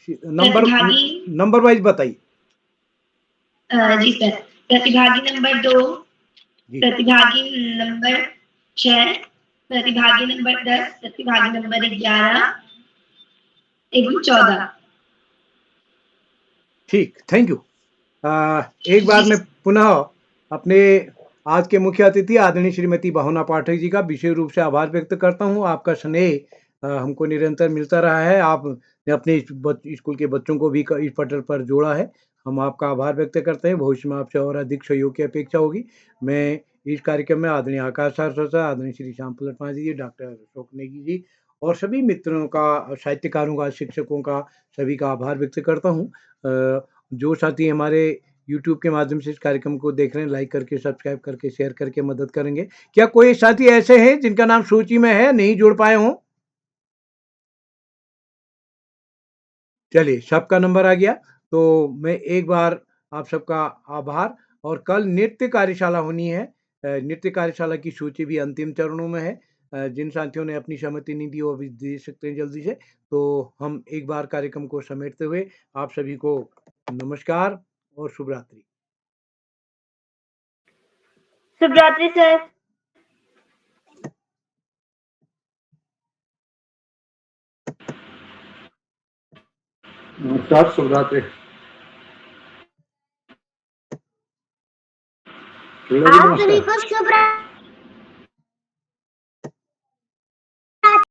नंबर वाइज बताइए। जी सर, प्रतिभागी नंबर 2, प्रतिभागी नंबर 6, प्रतिभागी नंबर 10, प्रतिभागी नंबर 11 एवं 14। ठीक, थैंक यू। एक बार मैं पुनः अपने आज के मुख्य अतिथि आदरणीय श्रीमती भावना पाठक जी का विशेष रूप से आभार व्यक्त करता हूँ। आपका स्नेह हमको निरंतर मिलता रहा है। आपने अपने स्कूल के बच्चों को भी इस पटल पर जोड़ा है। हम आपका आभार व्यक्त करते हैं। भविष्य में आपसे और अधिक सहयोग की अपेक्षा होगी। मैं इस कार्यक्रम में आदरणीय आकाश सर, आदरणीय श्री श्याम प्रसाद पांडे जी, डॉक्टर अशोक नेगी जी और सभी मित्रों का, साहित्यकारों का, शिक्षकों का, सभी का आभार व्यक्त करता हूँ। जो साथी हमारे YouTube के माध्यम से इस कार्यक्रम को देख रहे हैं, लाइक करके, सब्सक्राइब करके, शेयर करके मदद करेंगे। क्या कोई साथी ऐसे हैं जिनका नाम सूची में है, नहीं जुड़ पाए हों? चलिए, सबका नंबर आ गया। तो मैं एक बार आप सबका आभार। और कल नृत्य कार्यशाला होनी है। नृत्य कार्यशाला की सूची भी अंतिम चरणों में है। जिन साथियों ने अपनी सहमति नहीं दी वो अभी दे सकते हैं जल्दी से। तो हम एक बार कार्यक्रम को समेटते हुए आप सभी को नमस्कार और शुभ रात्रि। शुभ रात्रि सर। नमस्कार, शुभ रात्रि। आप सभी को शुभ रात्रि।